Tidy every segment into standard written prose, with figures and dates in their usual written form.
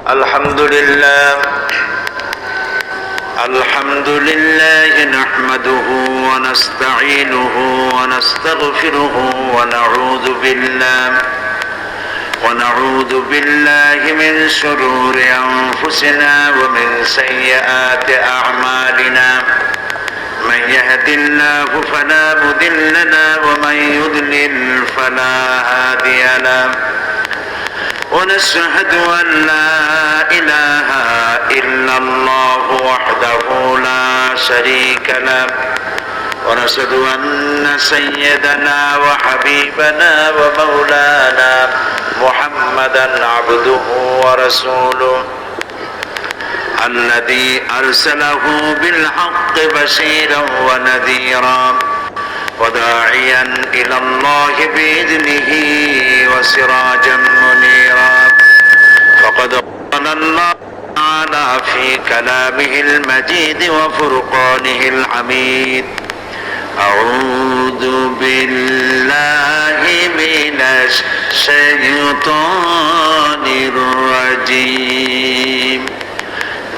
الحمد لله نحمده ونستعينه ونستغفره ونعوذ بالله من شرور أنفسنا ومن سيئات أعمالنا من يهد الله فلا مضل له ومن يضلل فلا هادي له ونشهد أن لا إله إلا الله وحده لا شريك له ونشهد أن سيدنا وحبيبنا ومولانا محمدا عبده ورسوله الذي أرسله بالحق بشيرا ونذيرا وداعيا إلى الله بإذنه وسراجا منيرا فقد قال الله تعالى في كلامه المجيد وفرقانه الحميد أعوذ بالله من الشيطان الرجيم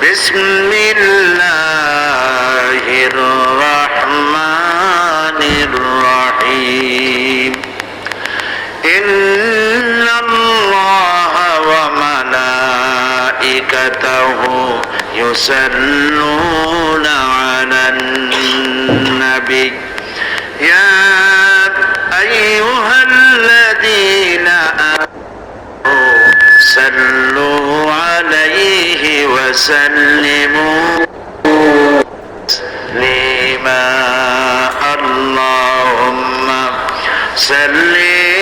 بسم الله الرحمن الرحيم إن الله وملائكته يصلون على النبي يا أيها الذين آمنوا صلوا عليه وسلموا تسليما اللهم صل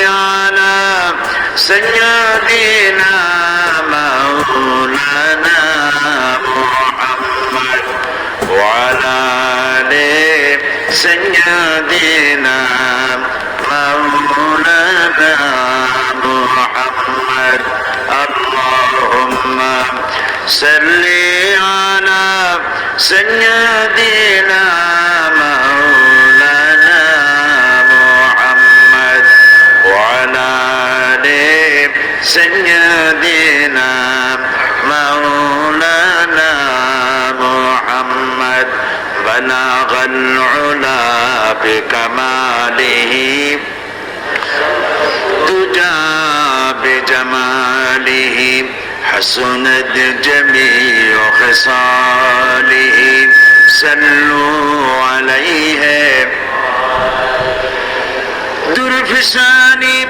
على سيدنا مولانا محمد وعلى آل سيدنا مولانا محمد اللهم صل على سيدنا مولانا محمد وعلى آل سيدنا مولانا محمد بلغ العلا بكماله تجا بجماله حسنت جميع خصاله صلوا عليه درفشانی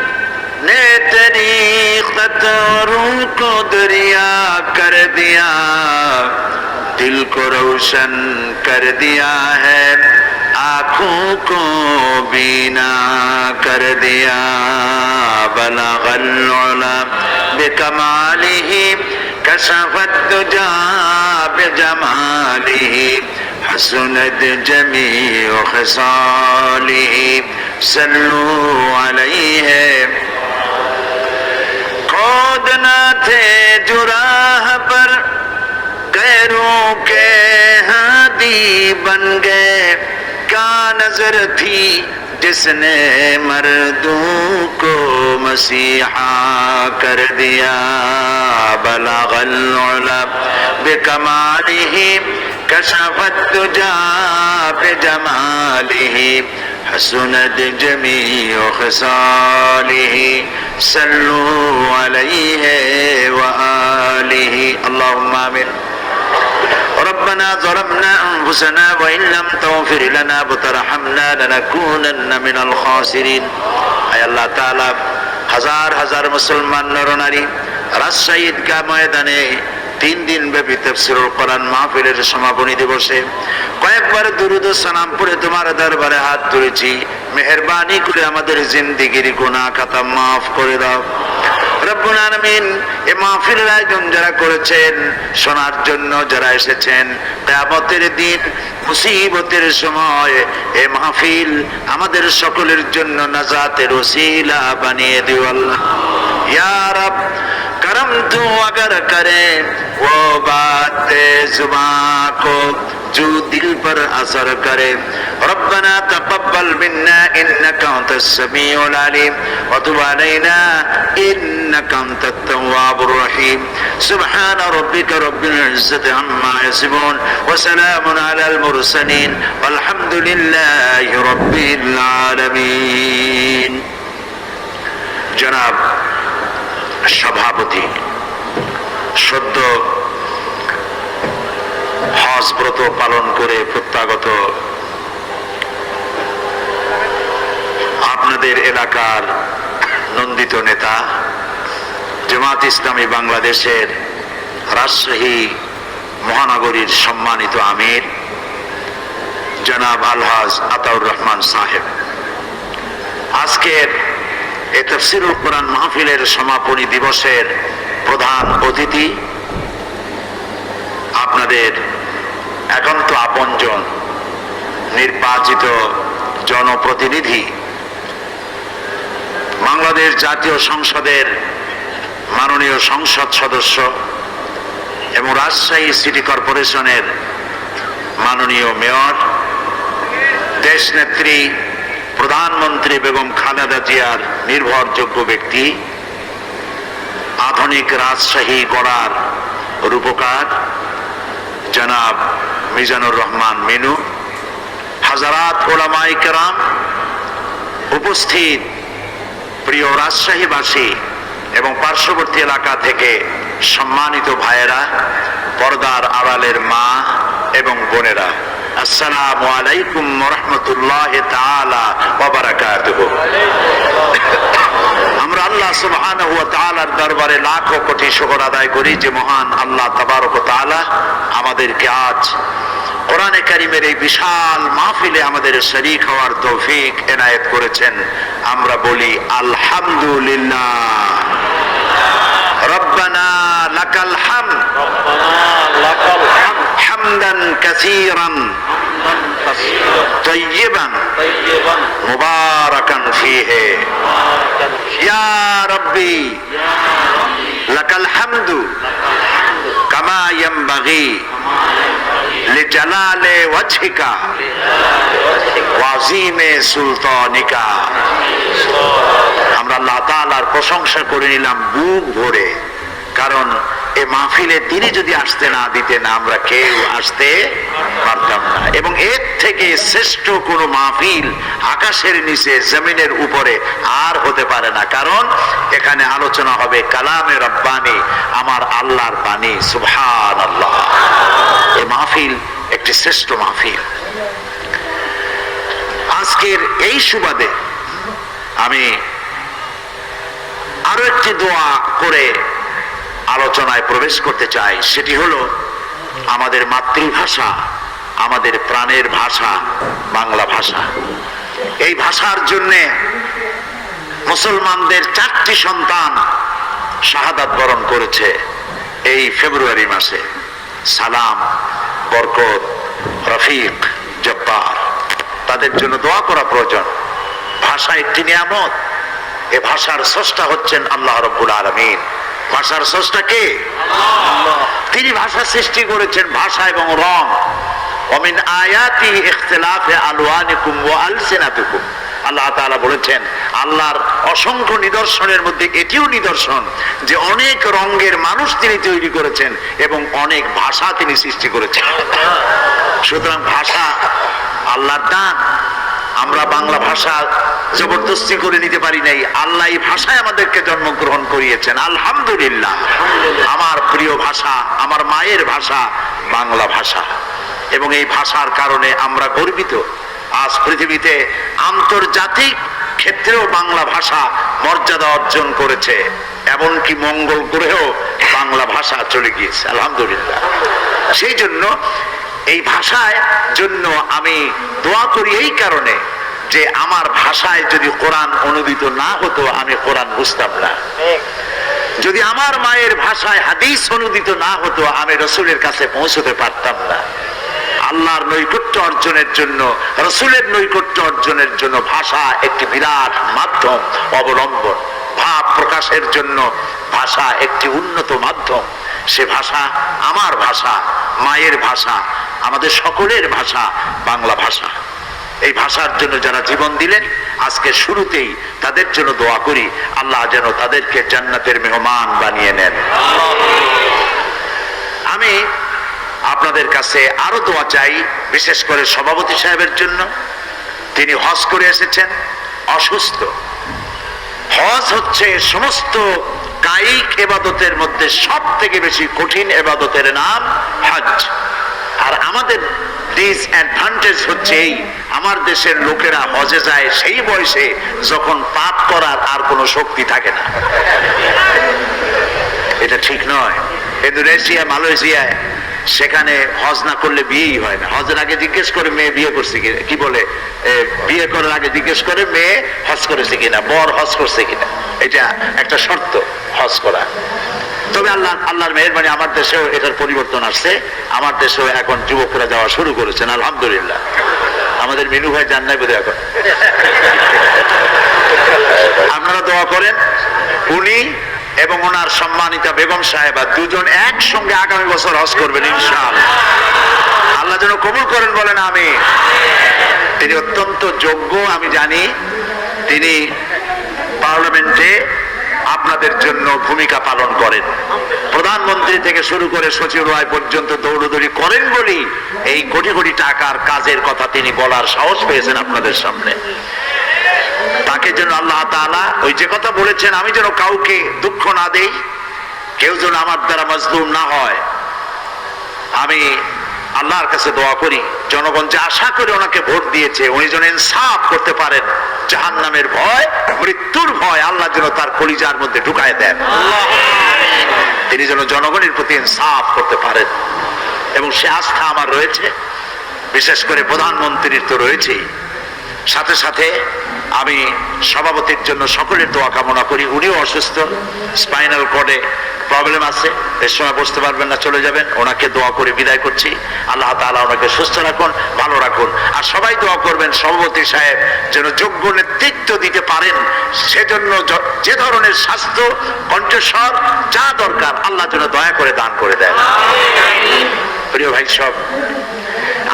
نے تیری خطروں کو دریا کر دیا दिल को रोशन कर दिया है आँखों को बीना कर दिया बलगल उला बिकमालिही कशफत तुजा बिजमालिही हसनत जमीउ खसालिही सल्लू अलैहि खुद न थे जुराह पर गैरों के हादी बन गए क्या नजर थी जिसने मर्दों को मसीहा कर दिया बलगल उला बिकमालिही कशफत तुजा बिजमालिही हसनत जमीउ खसालिही सल्लू अलैहि व आलिही अल्लाहुम्मा आमीन ربنا ظلمنا أنفسنا وإن لم تغفر لنا وترحمنا لنكونن من الخاسرين أي الله تعالى হাজার হাজার মুসলমান নরনারী রাজশাহী ঈদগাহ ময়দানে 3 দিন ব্যাপী তাফসীরুল কোরআন মাহফিলের সমাপনী দিবসে কয়েকবার দুরূদ ও সালাম পড়ে তোমার দরবারে হাত তুলেছি মেহেরবানি করে আমাদের জিন্দেগীর গুনাহ খাতা maaf করে দাও রব্বুল আলামিন এই মাহফিলের আয়োজন যারা করেছেন শোনার জন্য যারা এসেছেন কিয়ামতের দিন মুসিবতের সময় এই মাহফিল আমাদের সকলের জন্য নাজাতের ওসিলা বানিয়ে দিও আল্লাহ ইয়া রব करम तू अगर करे वो बात जुबां को जो दिल पर असर करे। रब्बना तक़ब्बल मिन्ना इन्नका अंतस समीउल अलीम व तुब अलैना इन्नका अंतत तव्वाबुर रहीम। सुब्हान रब्बिका रब्बिल इज्जति अम्मा यसिफून व सलामुन अलल मुरसलीन वल्हम्दुलिल्लाहि रब्बिल आलामीन। जनाब सभापति সদ্য হজ ব্রত পালন করে প্রত্যাগত আপনাদের এলাকার নন্দিত নেতা জামাত ইসলামী বাংলাদেশের রাজশাহী মহানগরীর সম্মানিত আমির জনাব আলহাজ আতাউর রহমান সাহেব, আজকের এই তাফসীরুল কোরআন মাহফিলের সমাপনী দিবসের প্রধান অতিথি, আপনাদের একান্ত আপনজন নির্বাচিত জনপ্রতিনিধি, বাংলাদেশ জাতীয় সংসদের মাননীয় সংসদ সদস্য এবং রাজশাহী সিটি কর্পোরেশনের মাননীয় মেয়র, দেশনেত্রী প্রধানমন্ত্রী বেগম খালেদা জিয়ার নির্ভরযোগ্য ব্যক্তি, আধুনিক রাজশাহী গড়ার রূপকার জনাব মিজানুর রহমান মিনু, হাজারাত ওলামায়ে কেরাম, উপস্থিত প্রিয় রাজশাহীবাসী এবং পার্শ্ববর্তী এলাকা থেকে সম্মানিত ভাইয়েরা, পর্দার আড়ালের মা এবং বোনেরা, আসসালামু আলাইকুম ওয়া রাহমাতুল্লাহি তাআলা ওয়া বারাকাতুহু। আমরা আল্লাহ সুবহানাহু ওয়া তাআলার দরবারে লাখো কোটি শুকর আদায় করি যে মহান আল্লাহ তাবারক ওয়া তাআলা আমাদেরকে আজ কোরআনে কারীমের এই বিশাল মাহফিলে আমাদের শরীক হওয়ার তৌফিক এনায়েত করেছেন। আমরা বলি আলহামদুলিল্লাহ। রব্বানা লাকাল হামদ হামদান কাসীরান তাইয়িবান মুবারাকান ফীহি ইয়া রাব্বি লাকাল হামদু কামা ইয়ানবাগি লিজালালি ওয়াজহিকা ওয়া আযীমি সুলতানিকা। আমরা আল্লাহ তাআলার প্রশংসা করে নিলাম বুক ভরে, কারণ এই মাহফিলে তিনি যদি আসতে না দিতেন আমরা কেউ আসতে পারতাম না। এবং এর থেকে শ্রেষ্ঠ কোন মাহফিল আকাশের নিচে জমিনের উপরে আর হতে পারে না, কারণ এখানে আলোচনা হবে কালামে রব্বানি, আমার আল্লাহর বাণী। সুবহানাল্লাহ। এই মাহফিল একটি শ্রেষ্ঠ মাহফিল। আজকের এই সুবাদে আমি আরো একটি দোয়া করে আলোচনায় প্রবেশ করতে চাই। সেটি হলো আমাদের মাতৃভাষা, আমাদের প্রাণের ভাষা বাংলা ভাষা। এই ভাষার জন্যে মুসলমানদের 4টি সন্তান শাহাদাত বরণ করেছে এই ফেব্রুয়ারি মাসে। সালাম, বরকত, রফিক, জব্বার। তাদের জন্য দোয়া করা প্রয়োজন। ভাষা একটি নিয়ামত। এ ভাষার স্রষ্টা হচ্ছেন আল্লাহ রাব্বুল আলামিন। ভাষার স্রষ্টা কে? আল্লাহ। তিনি ভাষা সৃষ্টি করেছেন, ভাষা এবং রং। ওমিন আয়াতি ইখতিলাফে আলওয়ানিকুম ওয়া আলসিনাতিকুম। আল্লাহ তাআলা বলেছেন, আল্লাহর অসংখ্য নিদর্শনের মধ্যে এটিও নিদর্শন যে অনেক রঙের মানুষ তিনি তৈরি করেছেন এবং অনেক ভাষা তিনি সৃষ্টি করেছেন। সুতরাং ভাষা আল্লাহর দান। আমরা বাংলা ভাষা জবরদস্তি করে নিতে পারি নাই। আল্লাহ এই ভাষায় আমাদেরকে জন্মগ্রহণ করিয়েছেন। আলহামদুলিল্লাহ। আমার প্রিয় ভাষা, আমার মায়ের ভাষা বাংলা ভাষা, এবং এই ভাষার কারণে আমরা গর্বিত। আজ পৃথিবীতে আন্তর্জাতিক ক্ষেত্রেও বাংলা ভাষা মর্যাদা অর্জন করেছে, এমনকি মঙ্গল গ্রহেও বাংলা ভাষা চলে গিয়েছে। আলহামদুলিল্লাহ। সেই জন্য এই ভাষায় জন্য আমি দোয়া করি এই কারণে যে আমার ভাষায় যদি কোরআন অনুদিত না হতো আমি কোরআন বুঝতাম না। যদি আমার মায়ের ভাষায় হাদিস অনুদিত না হতো আমি রাসূলের কাছে পৌঁছতে পারতাম না। আল্লাহর নৈকট্য অর্জনের জন্য, রাসূলের নৈকট্য অর্জনের জন্য ভাষা একটি বিরাট মাধ্যম অবলম্বন। ভাব প্রকাশের জন্য ভাষা একটি উন্নত মাধ্যম। সে ভাষা আমার ভাষা, মায়ের ভাষা, আমাদের সকলের ভাষা বাংলা ভাষা। এই ভাষার জন্য যারা জীবন দিলেন, আজকে শুরুতেই তাদের জন্য দোয়া করি, আল্লাহ যেন তাদেরকে জান্নাতের মেহমান বানিয়ে নেন। আমি আপনাদের কাছে আরো দোয়া চাই, বিশেষ করে সভাপতি সাহেবের জন্য। তিনি হজ করে এসেছেন, অসুস্থ। হজ হচ্ছে সমস্ত কায়িক ইবাদতের মধ্যে সব থেকে বেশি কঠিন ইবাদতের নাম হজ। আর আমাদের ডিসঅ্যাডভান্টেজ হচ্ছে এই, আমার দেশের লোকেরা হজে যায় সেই বয়সে যখন পাপ করার আর কোনো শক্তি থাকে না। এটা ঠিক নয়। ইন্দোনেশিয়া, মালয়েশিয়ায় সেখানে হজ না করলে বিয়েই হয় না। হজের আগে জিজ্ঞেস করে মেয়ে বিয়ে করছে কিনা, কি বলে, বিয়ে করার আগে জিজ্ঞেস করে মেয়ে হজ করেছে কিনা, বর হজ করছে কিনা। এটা একটা শর্ত হজ করা। তবে আল্লাহর মেহেরবানি আমার দেশেও এটার পরিবর্তন আসছে। আমার দেশেও এখন যুবকরা যাওয়া শুরু করেছেন, আলহামদুলিল্লাহ। আমাদের মিনু ভাই যান নাই বোধহয় এখন। আপনারা দোয়া করেন, উনি এবং ওনার সম্মানিতা বেগম সাহেবা দুজন একসঙ্গে আগামী বছর হজ করবেন ইনশাআল্লাহ। আল্লাহ যেন কবুল করেন, বলেন আমি। তিনি অত্যন্ত যোগ্য, আমি জানি। তিনি পার্লামেন্টে আপনাদের জন্য ভূমিকা পালন করেন। প্রধানমন্ত্রী থেকে শুরু করে সচিবালয় পর্যন্ত দৌড়দৌড়ি করেন বলেই এই কোটি কোটি টাকার কাজের কথা তিনি বলার সাহস পেয়েছেন আপনাদের সামনে। তাকে যেন আল্লাহ তাআলা ওই যে কথা বলেছেন, আমি যেন কাউকে দুঃখ না দেই, কেউ যেন আমার দ্বারা মজলুম না হয়, আমি আল্লাহর কাছে দোয়া করি। জনগণ যে আশা করে ওনাকে ভোট দিয়েছে, উনি যেন ইনসাফ করতে পারেন। জাহান্নামের ভয়, মৃত্যুর ভয় আল্লাহ যেন তার কলিজার মধ্যে ঢুকায় দেন। তিনি যেন জনগণের প্রতি ইনসাফ করতে পারেন, এবং সে আস্থা আমার রয়েছে। বিশেষ করে প্রধানমন্ত্রীর তো রয়েছেই। সাথে সাথে আমি সভাপতির জন্য সকলের দোয়া কামনা করি। উনিও অসুস্থ, স্পাইনাল কর্ডে প্রবলেম আছে, এর সময় বসতে পারবেন না, চলে যাবেন। ওনাকে দোয়া করে বিদায় করছি। আল্লাহ তাআলা ওনাকে সুস্থ রাখুন, ভালো রাখুন। আর সবাই দোয়া করবেন সভাপতি সাহেব যেন যোগ্য নেতৃত্ব দিতে পারেন। সেজন্য যে ধরনের স্বাস্থ্য, কণ্ঠস্বর যা দরকার আল্লাহ যেন দয়া করে দান করে দেন। প্রিয় ভাই সব,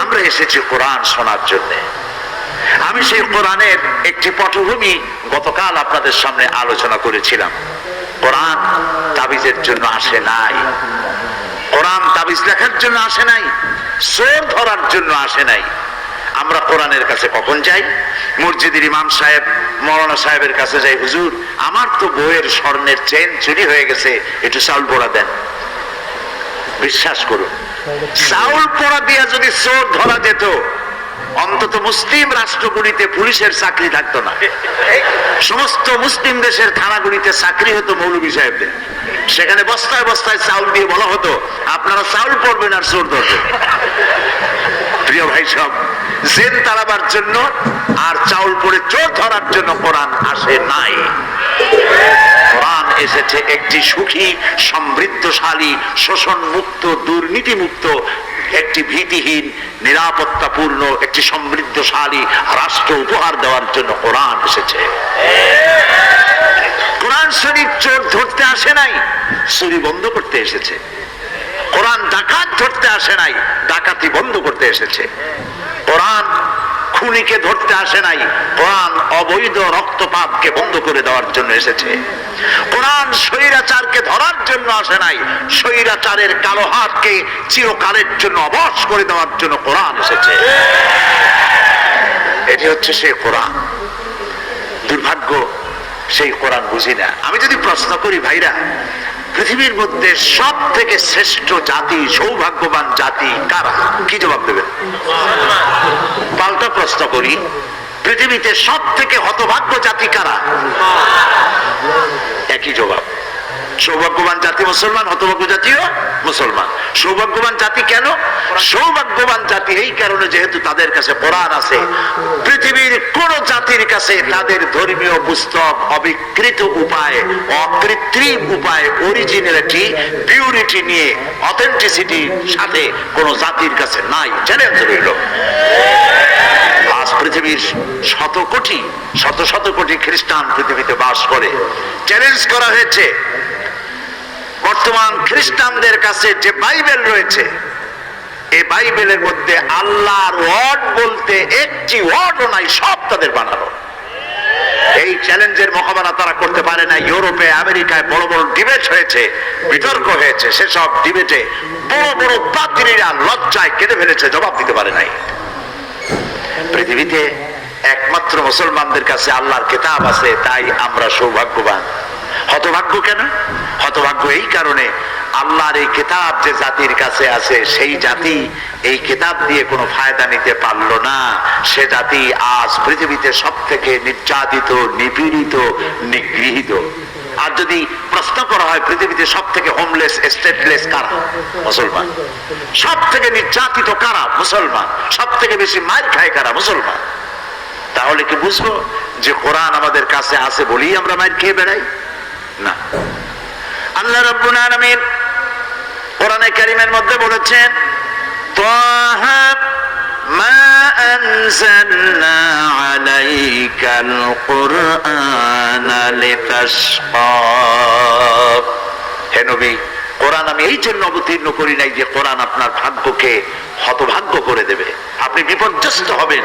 আমরা এসেছি কোরআন শোনার জন্যে। আমি সেই কোরআনের একটি পটভূমি গতকাল আপনাদের সামনে আলোচনা করেছিলাম। কোরআন তাবিজের জন্য আসে নাই, কোরআন তাবিজ লেখার জন্য আসে নাই, চোর ধরার জন্য আসে নাই। আমরা কোরআনের কাছে কখন যাই? মসজিদের ইমাম সাহেব, মৌলানা সাহেবের কাছে যাই, হুজুর আমার তো বউয়ের স্বর্ণের চেন চুরি হয়ে গেছে, একটু চাউল পোড়া দেন। বিশ্বাস করুন, চাউল পোড়া দিয়া যদি চোর ধরা যেত, অন্তত মুসলিম রাষ্ট্রগুলিতে পুলিশের চাকরি থাকতো না। সমস্ত মুসলিম দেশের থানাগুলিতে চাকরি হতো মৌলভী সাহেবদের। সেখানে বস্তায় বস্তায় চাউল দিয়ে বলা হতো, আপনারা চাউল পড়বেন আর চোর ধরবেন। প্রিয় ভাই সব, জেন তাড়াবার জন্য আর চাউল পড়ে চোর ধরার জন্য কোরআন আসে নাই। কোরআন এসেছে একটি সুখী, সমৃদ্ধশালী, শোষণ মুক্ত, দুর্নীতি মুক্ত, একটি ভীতিহীন, নিরাপত্তাপূর্ণ, একটি সমৃদ্ধশালী রাষ্ট্র উপহার দেওয়ার জন্য কোরআন এসেছে। কোরআন শরীফ চোর ধরতে আসে নাই, চুরি বন্ধ করতে এসেছে। কোরআন ডাকাত ধরতে আসে নাই, ডাকাতি বন্ধ করতে এসেছে। কোরআন খুনিকে ধরতে আসে নাই, কোরআন অবৈধ রক্তপাতকে বন্ধ করে দেওয়ার জন্য এসেছে। কোরআন স্বৈরাচারকে ধরার জন্য আসে নাই, স্বৈরাচারের কালো হাতকে চিরকালের জন্য অবশ করে দেওয়ার জন্য কোরআন এসেছে। এটি হচ্ছে সেই কোরআন। দুর্ভাগ্য, সেই কোরআন বুঝি না। আমি যদি প্রশ্ন করি, ভাইরা, পৃথিবীর মধ্যে সব থেকে শ্রেষ্ঠ জাতি, সৌভাগ্যবান জাতি কারা? কি জবাব দেবেন? পাল্টা প্রশ্ন করি, পৃথিবীতে সব থেকে হতভাগ্য জাতি কারা? একই জবাব। সৌভাগ্যবান জাতি মুসলমান, হতভাগ্য জাতিও মুসলমান। সৌভাগ্যবান জাতি কেন? সৌভাগ্যবান জাতি এই কারণে, যেহেতু তাদের কাছে কোরআন আছে। পৃথিবীর কোন জাতির কাছে তাদের ধর্মীয় পুস্তক অবিকৃত উপায়ে, অকৃত্রিম উপায়ে, অরিজিনালিটি, পিউরিটি নিয়ে, অথেন্টিসিটির সাথে কোন জাতির কাছে নাই। চ্যালেঞ্জ রইল। আজ পৃথিবীর শত কোটি খ্রিস্টান পৃথিবীতে বাস করে। চ্যালেঞ্জ করা হয়েছে, বর্তমান খ্রিস্টানদের কাছে যে বাইবেল রয়েছে, এই বাইবেলের মধ্যে আল্লাহর ওয়ার্ড বলতে একটি ওয়ার্ডও নাই, সব তাদের বানানো। এই চ্যালেঞ্জের মোকাবেলা তারা করতে পারে না। ইউরোপে আমেরিকায় বড় বড় ডিবেট হয়েছে, বিতর্ক হয়েছে, সেসব ডিবেটে বড় বড় পাদ্রীরা লজ্জায় কেঁদে ফেলেছে, জবাব দিতে পারে নাই। পৃথিবীতে একমাত্র মুসলমানদের কাছে আল্লাহর কিতাব আছে, তাই আমরা সৌভাগ্যবান। হতভাগ্য কেন? হতভাগ্য এই কারণে, আল্লাহর এই কিতাব যে জাতির কাছে আছে, সেই জাতি এই কিতাব দিয়ে কোনো ফায়দা নিতে পারলো না। সে জাতি আজ পৃথিবীতে সব থেকে নির্যাতিত, নিপীড়িত, নিগৃহীত। আর যদি প্রশ্ন করা হয় পৃথিবীতে সব থেকে হোমলেস, স্টেটলেস কারা? মুসলমান। সব থেকে নির্যাতিত কারা? মুসলমান। সব থেকে বেশি মার খায় কারা? মুসলমান। তাহলে কি বুঝবো যে কোরআন আমাদের কাছে আছে বলেই আমরা মার খেয়ে বেড়াই? না। আল্লাহ রাব্বুল আলামিন কোরআনে কারীমের মধ্যে বলেছেন, তাহা মা আনজালনা আলাইকাল কুরআনা লিতাশকা। হে নবী, কোরআন আমি এই জন্য অবতীর্ণ করি নাই যে কোরআন আপনার ভাগ্যকে হতভাগ্য করে দেবে, আপনি বিপর্যস্ত হবেন,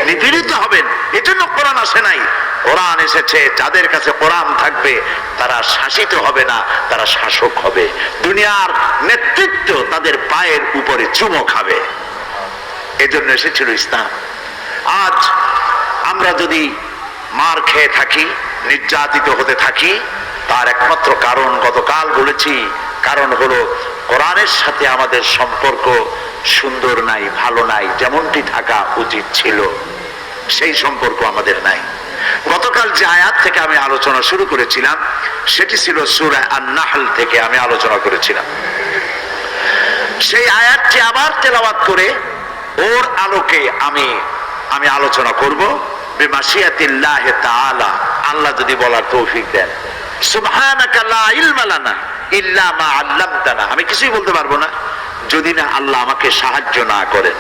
নিপীড়িত হবেন, এজন্য কোরআন আসে নাই। কোরআন এসেছে যাদের কাছে কোরআন থাকবে তারা শাসিত হবে না, তারা শাসক হবে। দুনিয়ার নেতৃত্ব তাদের পায়ের উপরে চুমো খাবে, এজন্য এসেছিল ইসলাম। আজ আমরা যদি মার খেয়ে থাকি, নির্যাতিত হতে থাকি, তার একমাত্র কারণ গতকাল বলেছি, কারণ হলো কোরআনের সাথে আমাদের সম্পর্ক সুন্দর নাই, ভালো নাই, যেমনটি থাকা উচিত ছিল সেই সম্পর্ক আমাদের নাই। গতকাল যে আয়াত থেকে আমি আলোচনা শুরু করেছিলাম সেটি ছিল সূরা আন-নাহল থেকে আমি আলোচনা করেছিলাম। সেই আয়াতটি আবার তেলাওয়াত করে ওর আলোকে আমি আলোচনা করব বিমাশিয়াতিল্লাহ তাআলা, আল্লাহ যদি বলার তৌফিক দেন। সুবহানাকা লা ইলমা লানা ইল্লা মা আল্লামতানা, আমি কিছুই বলতে পারবো না যদি না আল্লাহ আমাকে সাহায্য না করেন।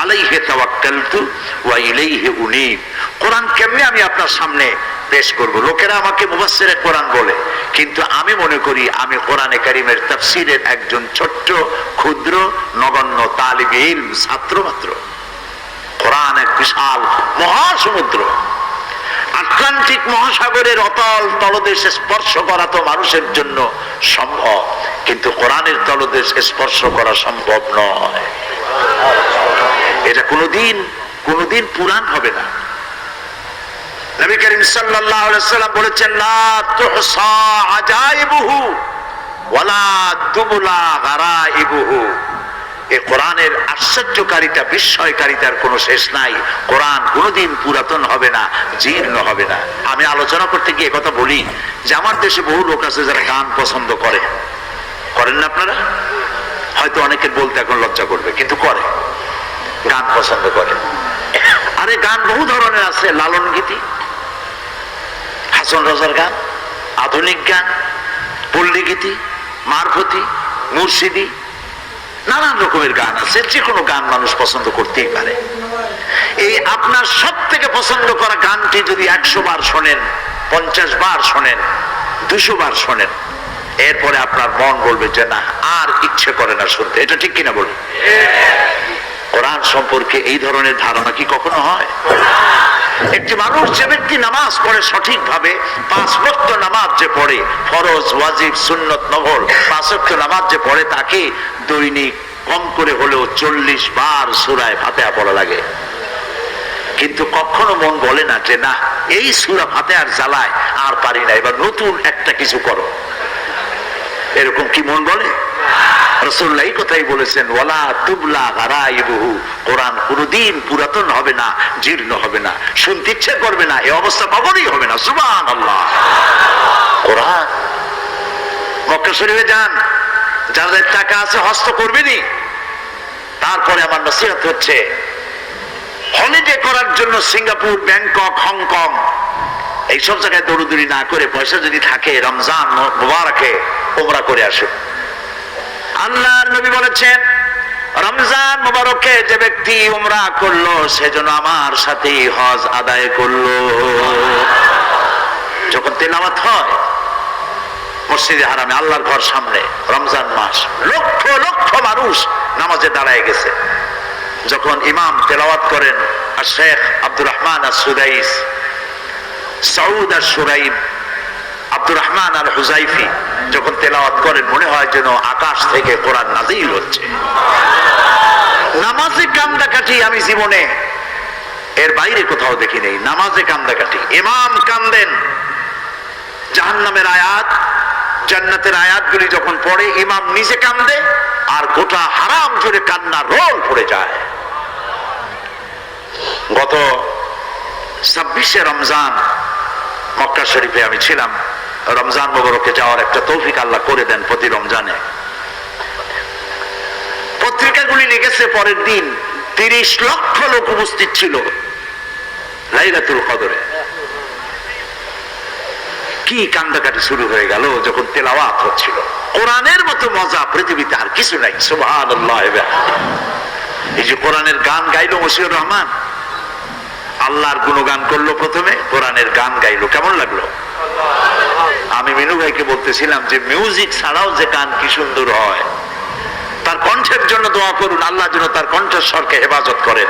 আলাইহি তাওয়াক্কালতু ওয়া ইলাইহি উনীব। কোরআন কেমনে আমি আপনার সামনে পেশ করব? লোকেরা আমাকে মুফাসসিরে কোরআন বলে, কিন্তু আমি মনে করি আমি কোরআনে কারীমের তাফসীরের একজন ছোট্ট ক্ষুদ্র নগণ্য তালিবে ইলম, ছাত্র মাত্র। কোরআন এক বিশাল মহাসমুদ্র, আটলান্টিক মহাসাগরের অতল তলদেশ স্পর্শ করা তো মানুষের জন্য সম্ভব, কিন্তু কোরআনের তলদেশ স্পর্শ করা সম্ভব নয়। এটা কোনোদিন পুরাণ হবে না। নবী করিম সাল্লাল্লাহু আলাইহি ওয়াসাল্লাম বলেছেন, লা তুহসা আজাইবুহু ওয়ালা তুবলা গারাইবুহু। এই কোরআনের আশ্চর্যকারিতা, বিস্ময়কারিতার কোনো শেষ নাই। কোরআন কোনোদিন পুরাতন হবে না, জীর্ণ হবে না। আমি আলোচনা করতে গিয়ে কথা বলি যে আমার দেশে বহু লোক আছে যারা গান পছন্দ করেন না আপনারা? হয়তো অনেকের বলতে এখন লজ্জা করবে, কিন্তু করে, গান পছন্দ করে। আরে গান বহু ধরনের আছে, লালন গীতি, হাসন রাজার গান, আধুনিক গান, পল্লী গীতি, মারফতি, মুর্শিদি, নানান রকমের গান আছে। যে কোনো গান মানুষ পছন্দ করতেই পারে। এই আপনার সব থেকে পছন্দ করা গানটি যদি 100 বার শোনেন, 50 বার শোনেন, 200 বার শোনেন, এরপরে আপনার মন বলবে যে না, আর ইচ্ছে করে না শুনতে। এটা ঠিক কিনা বলুন? কোরআন সম্পর্কে এই ধরনের ধারণা কি কখনো হয়? একটি মানুষ, যে ব্যক্তি নামাজ পড়ে সঠিকভাবে, 5 ওয়াক্ত নামাজ যে পড়ে, ফরজ, ওয়াজিব, সুন্নত, নফল 5 ওয়াক্ত নামাজ যে পড়ে, তাকে দৈনিক কম করে হলেও 40 বার সূরা ফাতিহা পড়া লাগে। কিন্তু কখনো মন বলে না যে না, এই সূরা ফাতিহার জ্বালায় আর পারি না, এবার নতুন একটা কিছু করো। এরকম কি মন বলে? রাসূলুল্লাহ এই কথাই বলেছেন, ওয়ালা তুবলা গারাইবুহু। কোরআন কোনদিন পুরাতন হবে না, জীর্ণ হবে না, শুনতে ইচ্ছে করবে না, এই অবস্থা কখনোই হবে না। সুবহানাল্লাহ। কোরআন, মক্কা শরীফে যান, যাদের টাকা আছে হস্ত করবেনই। তারপরে আমার নসিহত হচ্ছে, হলিডে করার জন্য সিঙ্গাপুর, ব্যাংকক, হংকং এইসব জায়গায় দৌড়দৌড়ি না করে, পয়সা যদি থাকে রমজান মুবারকে উমরা করে আসুন। আল্লাহর নবী বলেছেন, রমজান মুবারকে যে ব্যক্তি উমরা করলো সেজন্য আমার সাথে হজ আদায় করলো। যখন তেলাওয়াত হয় মসজিদে হারামে, আল্লাহর ঘর সামনে, রমজান মাস, লক্ষ লক্ষ মানুষ নামাজে দাঁড়ায় গেছে। যখন ইমাম তেলাওয়াত করেন আর শেখ আব্দুর রহমান আস-সুদাইস, সাউদ আস-সুরাইব, আব্দুর রহমান আল হুজাইফি যখন তেলাওয়াত করেন মনে হয় যেন আকাশ থেকে কোরআন নাযিল হচ্ছে। নামাজে কান্দাকাটি আমি জীবনে এর বাইরে কোথাও দেখি নেই। নামাজে কান্দাকাটি, ইমাম কান্দেন, জাহান্নামের আয়াত জান্নাতের আয়াতগুলি যখন পড়ে ইমাম নিজে কান্দে আর গোটা হারাম জুড়ে কান্না রোল পড়ে যায়। গত 26শে রমজান মক্কা শরীফে আমি ছিলাম। রমজান মুবারকে যাওয়ার একটা তৌফিক আল্লাহ করে দেন প্রতি রমজানে। পত্রিকাগুলি লিখেছে পরের দিন 30 লক্ষ লোক উপস্থিত ছিল লাইলাতুল কদরে। কি কান্দাকাটি শুরু হয়ে গেল যখন তেলাওয়াত হচ্ছিল। কোরআনের মতো মজা পৃথিবীতে আর কিছু নাই। সুবহানাল্লাহ। এই যে কোরআনের গান গাইলো মশিউর রহমান, আল্লাহর গুণগান করলো, প্রথমে কোরআনের গান গাইলো, কেমন লাগলো? আমি মিনু ভাইকে বলতেছিলাম যে মিউজিক ছাড়াও যে গান কি সুন্দর হয়। তার কণ্ঠের জন্য দোয়া করুন, আল্লাহ যেন তার কণ্ঠস্বরকে হেফাজত করেন।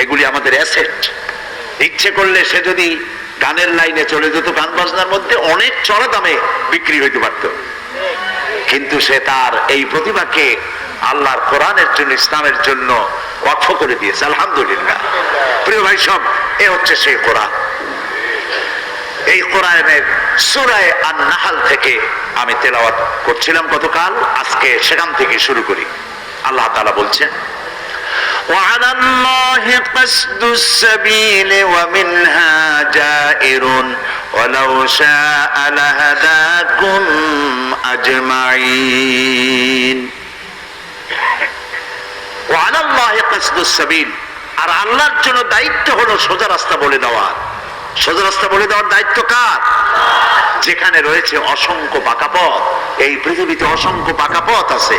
এগুলি আমাদের অ্যাসেট। ইচ্ছে করলে সে যদি গানের লাইনে চলে যেত, গান বাজনার মধ্যে অনেক চড়া দামে বিক্রি হইতে পারত, কিন্তু সে তার এই প্রতিভাকে আল্লাহর কোরআনের জন্য, ইসলামের জন্য ওয়াকফ করে দিয়েছে। আলহামদুলিল্লাহ। প্রিয় ভাই সব, এ হচ্ছে সেই কোরআন। এই কোরআনের সূরা আন-নাহল থেকে আমি তেলাওয়াত করছিলাম গতকাল, আজকে সেখান থেকে শুরু করি। আল্লাহ তাআলা বলছেন, وعلى الله قصد السبيل ومنها جائر ولو شاء لهداكم أجمعين وعلى الله قصد السبيل। আর আল্লাহর জন্য দায়িত্ব হলো সোজা রাস্তা বলে দেওয়া। সোজা রাস্তা বলে দেওয়ার দায়িত্ব কার? যেখানে রয়েছে অসংখ্য বাঁকা পথ, এই পৃথিবীতে অসংখ্য বাঁকা পথ আছে,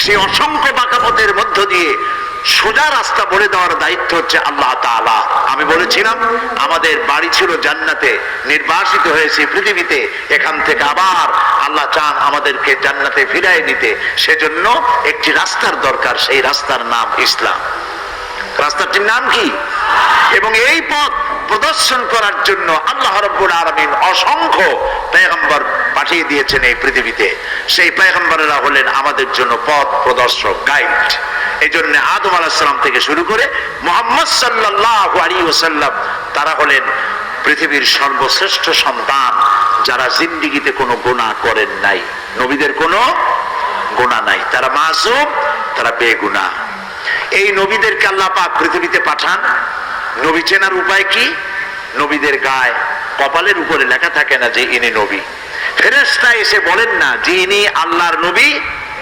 সেই অসংখ্য বাঁকা পথের মধ্য দিয়ে সোজা রাস্তা বলে দেওয়ার দায়িত্ব হচ্ছে আল্লাহ তাআলা। আমি বলেছিলাম আমাদের বাড়ি ছিল জান্নাতে, নির্বাসিত হয়েছে পৃথিবীতে, এখান থেকে আবার আল্লাহ চান আমাদেরকে জান্নাতে ফিরায় নিতে। সেজন্য একটি রাস্তার দরকার, সেই রাস্তার নাম ইসলাম। রাস্তাটির নাম কি? এবং এই পথ প্রদর্শন করার জন্য আল্লাহ রাব্বুল আলামিন অসংখ্য পয়গম্বর পাঠিয়ে দিয়েছেন এই পৃথিবীতে। সেই পয়গম্বরেরা হলেন আমাদের জন্য পথ প্রদর্শক, গাইড। এই জন্য আদম আলাইহিস সালাম থেকে শুরু করে মুহাম্মদ সাল্লাল্লাহু আলাইহি ওয়াসাল্লাম, তারা হলেন পৃথিবীর সর্বশ্রেষ্ঠ সন্তান যারা জিন্দেগিতে কোনো গুনাহ করেন নাই। নবীদের কোনো গুনাহ নাই, তারা মাসুম, তারা বেগুনাহ। এই নবীদেরকে আল্লাহ পাক পৃথিবীতে পাঠান। নবী চেনার উপায় কি? নবীদের গায়ে কপালের উপরে লেখা থাকে না যে ইনি নবী। ফেরেশতা এসে বলেন না যে ইনি আল্লাহর নবী,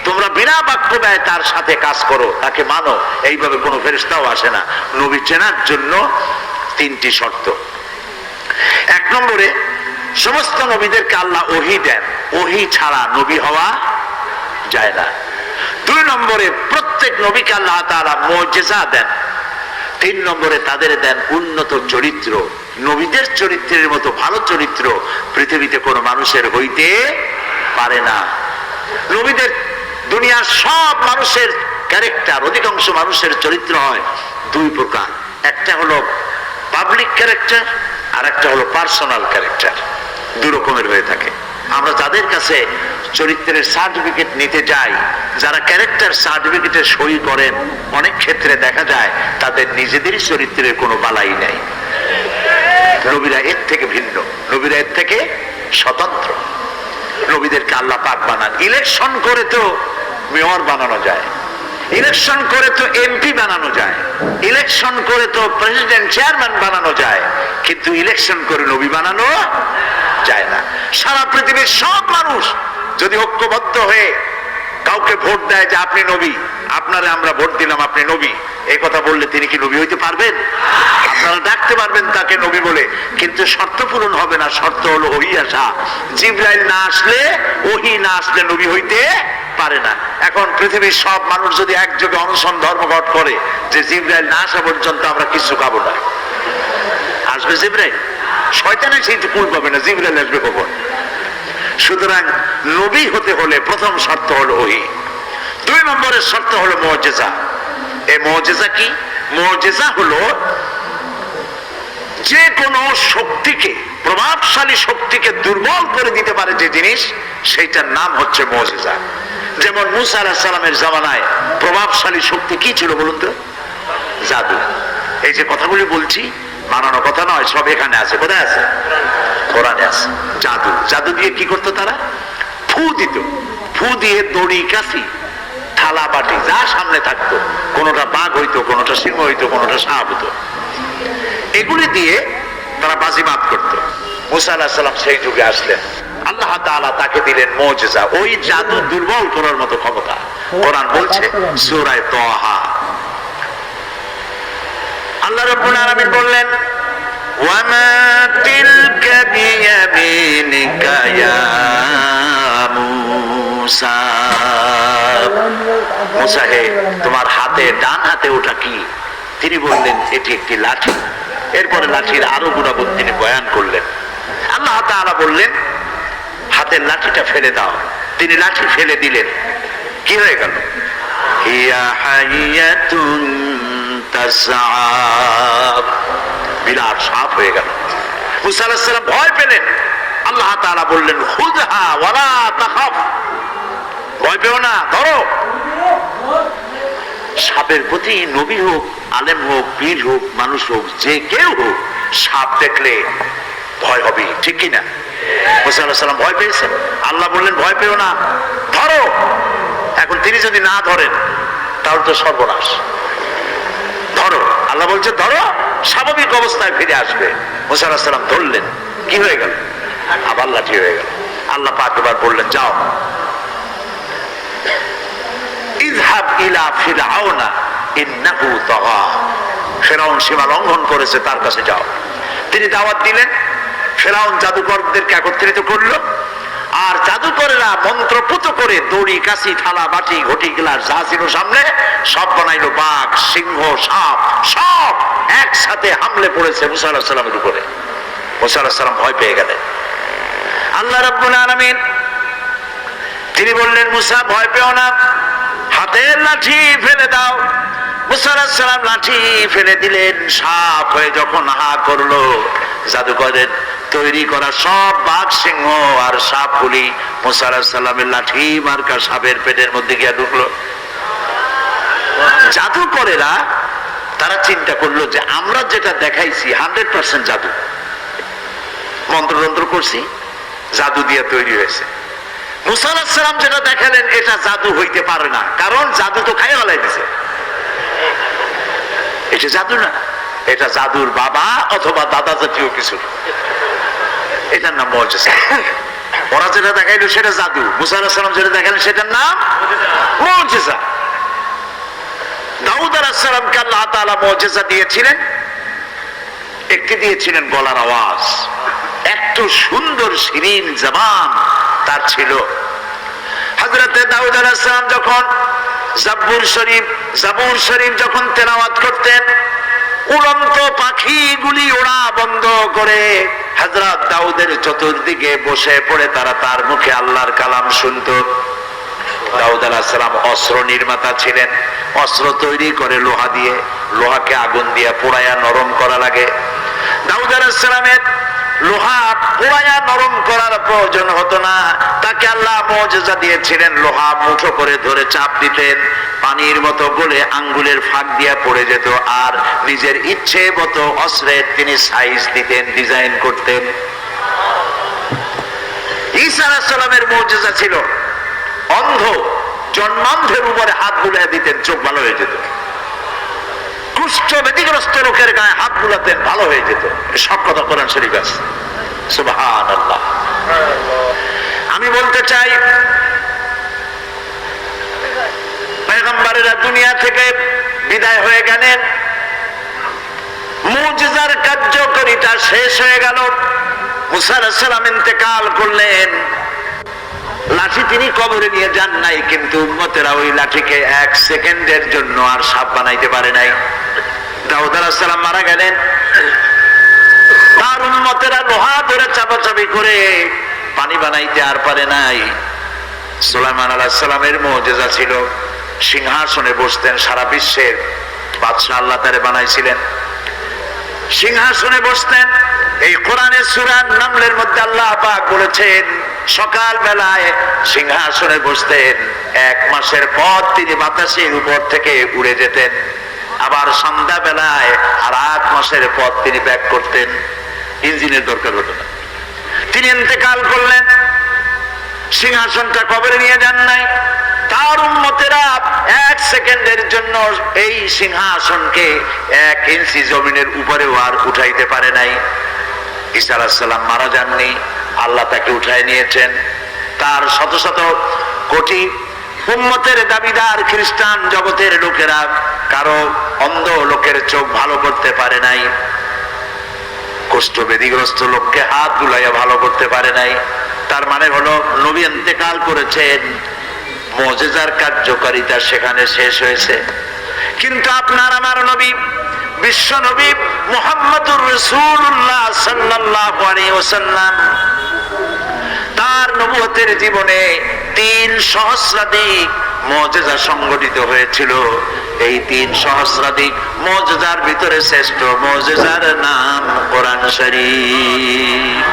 তোমরা বিনা বাক্য ব্যয় তার সাথে কাজ করো, তাকে মানো। এইভাবে কোনো ফেরেশতাও আসে না। নবী চেনার জন্য 3টি শর্ত। 1 নম্বরে সমস্ত নবীদেরকে আল্লাহ ওহী দেন, ওহী ছাড়া নবী হওয়া যায় না। 2 নম্বরে প্রত্যেক নবীকে আল্লাহ তাআলা মুজিজা দেন। 3 নম্বরে তাদের দেন উন্নত চরিত্র। নবীদের চরিত্রের মতো ভালো চরিত্র পৃথিবীতে কোনো মানুষের হইতে পারে না। নবীদের, দুনিয়ার সব মানুষের ক্যারেক্টার, অধিকাংশ মানুষের চরিত্র হয় 2 প্রকার। একটা হলো পাবলিক ক্যারেক্টার, আর একটা হলো পার্সোনাল ক্যারেক্টার। 2 রকমের হয়ে থাকে। আমরা যাদের কাছে চরিত্রের সার্টিফিকেট নিতে যাই, যারা ক্যারেক্টার সার্টিফিকেটে সই করেন, অনেক ক্ষেত্রে দেখা যায় তাদের নিজেদেরই চরিত্রের কোনো বালাই নাই। নবীরা এর থেকে ভিন্ন, নবীরা এর থেকে স্বতন্ত্র। নবীদেরকে আল্লাহ পাক বানান। ইলেকশন করে তো মেয়র বানানো যায়, ইলেকশন করে তো এমপি বানানো যায়, ইলেকশন করে তো প্রেসিডেন্ট, চেয়ারম্যান বানানো যায়, কিন্তু ইলেকশন করে নবী বানানো যায় না। সারা পৃথিবীর সব মানুষ যদি ঐক্যবদ্ধ হয়ে কাউকে ভোট দেয় যে আপনি নবী, আপনারে আমরা ভোট দিলাম, আপনি নবী, এই কথা বললে তিনি কি নবী হইতে পারবেন? আপনারা ডাকতে পারবেন তাকে নবী বলে, কিন্তু শর্ত পূরণ হবে না। শর্ত হলো ওহী আসা। জিবরাইল না আসলে, ওহী না আসলে নবী হইতে পারে না। এখন পৃথিবীর সব মানুষ যদি একযোগে অনশন ধর্মঘট করে যে জিবরাইল না আসা পর্যন্ত আমরা কিছু খাবো না, আসবে জিবরাইল? শয়তান এসে কুল পাবে না, জিবরাইল আসবে কখন? সুতরাং নবী হতে হলে প্রথম শর্ত হলো ওহী। 2 নম্বর ইমানের শর্ত হলো মুজিজা। এই মুজিজা কি? মুজিজা হলো যে কোনো শক্তিকে, প্রভাবশালী শক্তিকে দুর্বল করে দিতে পারে যে জিনিস, সেইটার নাম হচ্ছে মুজিজা। যেমন মুসা আলাইহিস সালামের জামানায় প্রভাবশালী শক্তি কি ছিল বলুন তো? জাদু। এই যে কথাগুলি বলছি বানানো কথা নয়, সব এখানে আছে। কোথায় আছে? কোরআনে আছে। জাদু, জাদু দিয়ে কি করতো তারা? ফু দিত। ফু দিয়ে দড়ি, কাশি, থালা, বাটি যা সামনে থাকতো, কোনোটা বাঘ হইতো, কোনোটা সিংহ হইতো, কোনোটা সাপ হতো, এগুলি দিয়ে তারা বাজিমাত করতো। মুসা আলাইহিস সালাম সেই যুগে আসলেন, আল্লাহ তাআলা তাকে দিলেন মুজিজা, ওই জাদু দুর্বল করার মতো ক্ষমতা। কোরআন বলছে সূরা তাহা, আল্লাহ রাব্বুল আলামিন বললেন ওয়ামা তিলকা বিয়ামিনিকা ইয়া মুসা। মুসা হে, তোমার হাতে, ডান হাতে ওটা কি? তিনি বললেন এটি একটি লাঠি। এরপরে লাঠির আরো গুণাগুণ তিনি বয়ান করলেন। আল্লাহ তাআলা বললেন হাতের লাঠিটা ফেলে দাও। তিনি লাঠি ফেলে দিলেন। কি হয়ে গেল? হিয়া হাইয়াতুন তাসআ, বিরাট সাপ হয়ে গেল। মুসা আলাইহিস সালাম ভয় পেলেন। আল্লাহ তাআলা বললেন খুযহা ওয়ালা তাখাফ, ভয় পেও না, ধরো। সাপের প্রতি নবী হোক, আলেম হোক, পীর হোক, মানুষ হোক, যে কেউ হোক, সাপ দেখলে ভয় হবে, ঠিক কিনা? মুসা আলাইহিস সালাম ভয় পেয়েছেন। আল্লাহ বললেন ভয় পেও না, ধরো। এখন তিনি যদি না ধরেন তাহলে তো সর্বনাশ। ধরো, আল্লাহ বলছে ধরো, স্বাভাবিক অবস্থায় ফিরে আসবে। মুসা আলাইহিস সালাম ধরলেন, কি হয়ে গেল? আবার লাঠি হয়ে গেল। আল্লাহ পাক এবার বললেন যাও, ইযহাব ইলা ফিরআউনা ইন্নাহু তাগা, ফিরআউন সীমা লঙ্ঘন করেছে, তার কাছে যাও। তিনি দাওয়াত দিলেন। ফিরআউন জাদুকরদেরকে একত্রিত করলো, আর জাদুকরেরা মন্ত্রপুত করে দড়ি, কাশি, থালা, বাটি, ঘটি, গ্লাস যা ছিল সামনে সব বানাইলো বাঘ, সিংহ, সাপ, সব একসাথে হামলে পড়েছে মুসা আলাইহিস সালামের উপরে। মুসা আলাইহিস সালাম ভয় পেয়ে গেলেন। আল্লাহ রাব্বুল আলামিন তিনি বললেন মুসা ভয় পেও না, হাতের লাঠি ফেলে দাও। মুসা আলাইহিস সালাম লাঠি ফেলে দিলেন। সাপ হয়ে যখন হা করলো, জাদুকরের তৈরি করা সব বাঘ, সিংহ আর সাপগুলি মুসা আলাইহিস সালামের লাঠি মার্কা সাপের পেটের মধ্যে গিয়ে ঢুকলো। জাদুকরেরা তারা চিন্তা করলো যে আমরা যেটা দেখাইছি 100% জাদু, মন্ত্রতন্ত্র করছি, জাদু দিয়ে তৈরি হয়েছে। মুসা আলাইহিস সালাম যেটা দেখালেন এটা জাদু হইতে পারে না, কারণ জাদু তো খাইয়া ফেলাই দিছে। এটা জাদু না, এটা জাদুর বাবা অথবা দাদা জাতীয় কিছু। এটার নাম মুজিজা। ওরা যেটা দেখাইলো সেটা জাদু, মুসা আলাইহিস সালাম যেটা দেখালেন সেটার নাম মুজিজা। দাউদ আলাইহিস সালামকে আল্লাহ তাআলা মুজিজা দিয়েছিলেন। একটি দিয়েছিলেন গলার আওয়াজ, এত সুন্দর শিরিন জবান তার ছিল। হযরতে দাউদ আলাইহিস সালাম যখন জাবুর শরীফ যখন তেলাওয়াত করতেন, উড়ন্ত পাখিগুলি ওড়া বন্ধ করে হযরত দাউদের চতুর্দিকে বসে পড়ে তারা তার মুখে আল্লাহর কালাম শুনতো। দাউদ আলাইহিস সালাম অস্ত্র নির্মাতা ছিলেন। অস্ত্র তৈরি করে লোহা দিয়ে, লোহাকে আগুন দিয়ে পোড়ায়া নরম করা লাগে। দাউদ আলাইহিস সালামের লোহা পোড়ায়া নরম করার প্রয়োজন হতো না, তাকে আল্লাহ মুজিজা দিয়েছিলেন। লোহা মুঠো করে ধরে চাপ দিতেন, পানির মতো গলে আঙ্গুলের ফাঁক দিয়া পড়ে যেত, আর নিজের ইচ্ছে মতো অস্ত্রের তিনি সাইজ দিতেন, ডিজাইন করতেন। ঈসা আলাইহিস সালামের মুজিজা ছিল অন্ধ, জন্মান্ধের উপরে হাত বুলিয়ে দিতেন, চোখ ভালো হয়ে যেত। কুষ্ঠ ব্যাধিগ্রস্ত লোকের গায়ে হাত বুলাতেন, ভালো হয়ে যেত। সব কথা কোরআন শরীফ আছে। সুবহানাল্লাহ। আমি বলতে চাই পয়গম্বরেরা দুনিয়া থেকে বিদায় হয়ে গেলেন, মুজিজার কার্যকারিতা শেষ হয়ে গেল। মুসা আলাইহিস সালাম ইন্তেকাল করলেন। লাঠি তিনি কবরে নিয়ে যান নাই, কিন্তু উম্মতেরা ওই লাঠিকে 1 সেকেন্ডের জন্য আর সাপ বানাইতে পারে নাই। দাউদ আলাইহিস সালাম মারা গেলেন, তার উম্মতেরা লোহা ধরে চাপাচাপি করে পানি বানাইতে আর পারে নাই। সুলাইমান আলাইহিস সালামের মুজিজা ছিল সিংহাসনে বসতেন। সারা বিশ্বের বাদশা আল্লাহ তারে বানাইছিলেন, সিংহাসনে বসতেন। এই কোরআনের সূরা নামলের মধ্যে আল্লাহ পাক বলেছেন সকাল বেলায় সিংহাসনে বসতেন, 1 মাসের পর তিনি বাতাসের উপর থেকে উড়ে যেতেন। আবার সন্ধ্যা বেলায় আর 8 মাসের পর তিনি ব্যাক করতেন, ইঞ্জিনের দরকার হতো না। তিনি ইন্তেকাল করলেন, সিংহাসনটা কবরে নিয়ে যান নাই। তার উম্মতেরা 1 সেকেন্ডের জন্য এই সিংহাসনকে 1 ইঞ্চি জমিনের উপরেও আর উঠাইতে পারে নাই। ঈসা আলাইহিস সালাম মারা যাননি, আল্লাহ তাকে উঠায় নিয়েছেন। তার শত শত কোটি উম্মতের দাবিদার খ্রিস্টান জগতের লোকেরা কারো অন্ধ লোকের চোখ ভালো করতে পারে নাই, কুষ্ঠব্যাধিগ্রস্ত লোককে হাত বুলাইয়া ভালো করতে পারে নাই। তার মানে হলো নবী ইন্তেকাল করেছেন, মুজিজার কার্যকারিতা সেখানে শেষ হয়েছে। কিন্তু আপনার আমার নবী, বিশ্ব নবী মুহাম্মদুর রাসূলুল্লাহ সাল্লাল্লাহু আলাইহি ওয়াসাল্লাম, তার নবুয়তের জীবনে 3 সহস্রাধিক মুজিজা সংঘটিত হয়েছিল। এই 3 সহস্রাধিক মুজিজার ভিতরে শ্রেষ্ঠ মুজিজার নাম কোরআন শরীফ।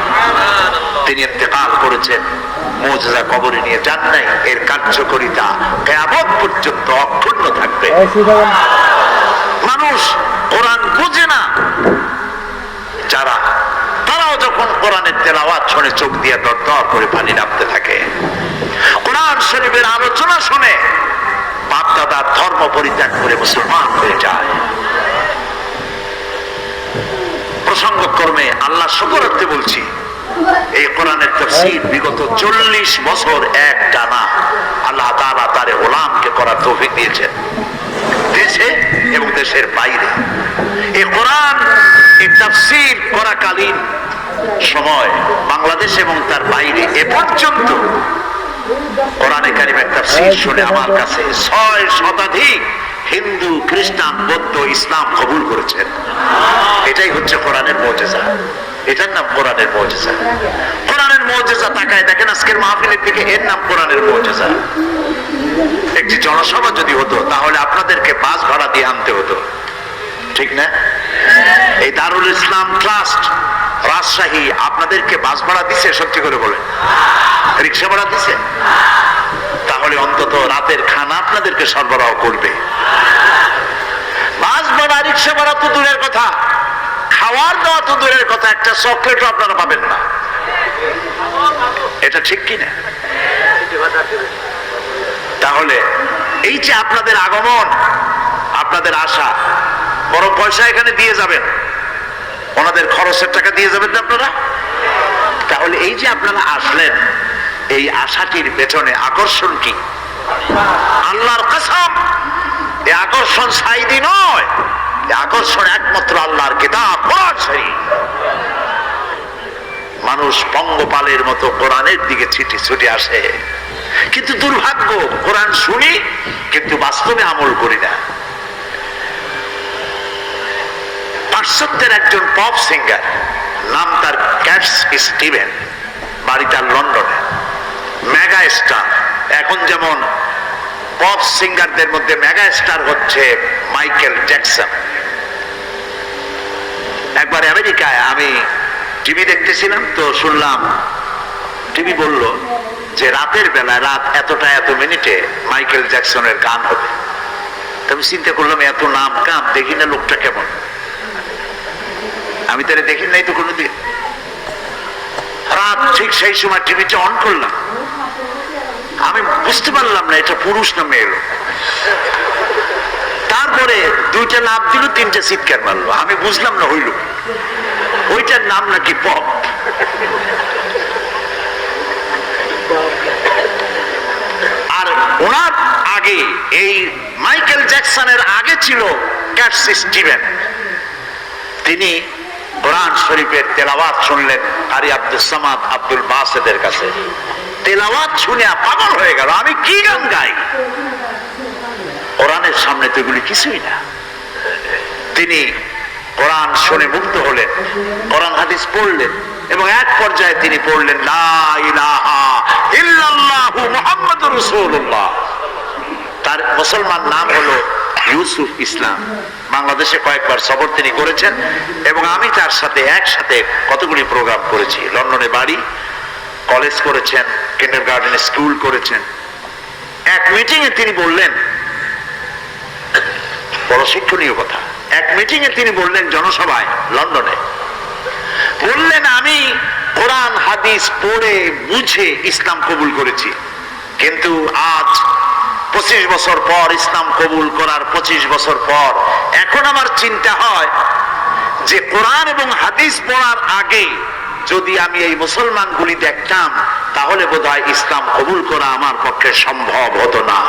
তিনি ইন্তেকাল করেছেন, মুজিজা কবরে নিয়ে যান নাই। এর কার্যকারিতা কিয়ামত পর্যন্ত অক্ষুণ্ণ থাকবে। মানুষ কোরআন বুঝে না যারা, তারাও যখন কোরআনের তেলাওয়াত শুনে চোখ দিয়ে দরদর করে পানি নামতে থাকে। কোরআন শরীফের আলোচনা শুনে বাপ দাদার ধর্ম পরিত্যাগ করে মুসলমান হয়ে যায়। প্রসঙ্গক্রমে আল্লাহ শুকরাতে বলছি, এই কোরআনের তাফসীর বিগত 40 বছর একটানা আল্লাহ তাআলা তার গোলামকে করার তৌফিক দিয়েছেন, দেশে এবং দেশের বাইরে। এই কোরআন এই তাফসীর করাকালীন সময় বাংলাদেশ এবং তার বাইরে এ পর্যন্ত কোরআনে কারিমের তাফসীর শুনে আমার কাছে 6 শতাধিক হিন্দু, খ্রিস্টান, বৌদ্ধ, ইসলাম কবুল করেছেন। এটাই হচ্ছে কোরআনের মুজিজা। এটার নাম কোরআনের মুজিজা। কোরআনের মুজিজা তাকায় দেখেন আজকের মাহফিলের দিকে, এর নাম কোরআনের মুজিজা। একটি জনসভা যদি হতো তাহলে আপনাদেরকে বাস ভাড়া দিয়ে আনতে হতো, ঠিক না? এই দারুল ইসলাম ট্রাস্ট রাজশাহী আপনাদেরকে বাস ভাড়া দিছে? সত্যি করে বলেন, রিক্সা ভাড়া দিছে? তাহলে অন্তত রাতের খানা আপনাদেরকে সরবরাহ করবে। বাস ভাড়া, রিক্সা ভাড়া তো দূরের কথা, খাওয়ার দাওয়া তো দূরের কথা, একটা চকলেটও আপনারা পাবেন না। এটা ঠিক কিনা? তাহলে এই যে আপনাদের আগমন, আপনাদের আশা, বড় পয়সা এখানে দিয়ে যাবেন, ওনাদের খরচের টাকা দিয়ে যাবেন না আপনারা? তাহলে এই যে আপনারা আসলেন, এই আশাটির পেছনে আকর্ষণ কি? আল্লাহর কসম, এই আকর্ষণ সাইদি নয়, এই আকর্ষণ একমাত্র আল্লাহর কিতাব কোরআন শরীফ। মানুষ পঙ্গপালের মতো কোরআনের দিকে ছুটে আসে, কিন্তু দুর্ভাগ্য, কোরআন শুনি কিন্তু বাস্তবে আমল করি না। পাশ্চাত্যের একজন পপ সিঙ্গার, নাম তার ক্যাট স্টিভেন, বাড়ি তার লন্ডনে, মেগা স্টার। এখন যেমন পপ সিঙ্গারদের মধ্যে মেগা স্টার হচ্ছে মাইকেল জ্যাকসন। একবার আমেরিকায় আমি টিভি দেখতেছিলাম, তো শুনলাম টিভি বলল যে রাতের বেলায় রাত এতটা এত মিনিটে মাইকেল জ্যাকসনের গান হবে। আমি চিন্তা করলাম এত নাম কাম, দেখি না লোকটা কেমন, আমি তারে দেখি নাই তো কোনোদিন। রাত ঠিক সেই সময় টিভিটা অন করলাম, আমি বুঝতে পারলাম না এটা পুরুষ না মেয়ে লোক। তারপরে 2টা লাফ দিল, 3টে চিৎকার মারলো, আমি বুঝলাম না হইল ওইটার নাম নাকি পপ। আর ওনার আগে, এই মাইকেল জ্যাকসনের আগে ছিল ক্যাট স্টিভেন। তিনি কোরআন শরীফের তেলাওয়াত শুনলেন কারি আব্দুল সামাদ আব্দুল বাসেদের কাছে। তেলাওয়াত শুনে পাগল হয়ে গেল, আমি কি গান গাই, কোরআনের সামনে তো এগুলি কিছুই না। তিনি কোরআন শুনে মুগ্ধ হলেন, কোরআন হাদিস পড়লেন এবং এক পর্যায়ে তিনি পড়লেন লা ইলাহা ইল্লাল্লাহু মুহাম্মাদুর রাসূলুল্লাহ। তার মুসলমান নাম হলো ইউসুফ ইসলাম। বাংলাদেশে কয়েকবার সফর তিনি করেছেন এবং আমি তার সাথে একসাথে কতগুলি প্রোগ্রাম করেছি। লন্ডনে বাড়ি, কলেজ করেছেন, কিন্ডারগার্টেন স্কুল করেছেন। এক মিটিং এ তিনি বললেন, বড় শিক্ষণীয় কথা, এক মিটিং এ তিনি বললেন জনসভায় লন্ডনে, বললেন আমি কোরআন হাদিস পড়ে বুঝে ইসলাম কবুল করেছি, কিন্তু আজ 25 বছর পর, ইসলাম কবুল করার 25 বছর পর এখন আমার চিন্তা হয় যে কোরআন এবং হাদিস পড়ার আগে যদি আমি এই মুসলমানগুলি দেখতাম তাহলে বোধহয় ইসলাম কবুল করা আমার পক্ষে সম্ভব হতো না।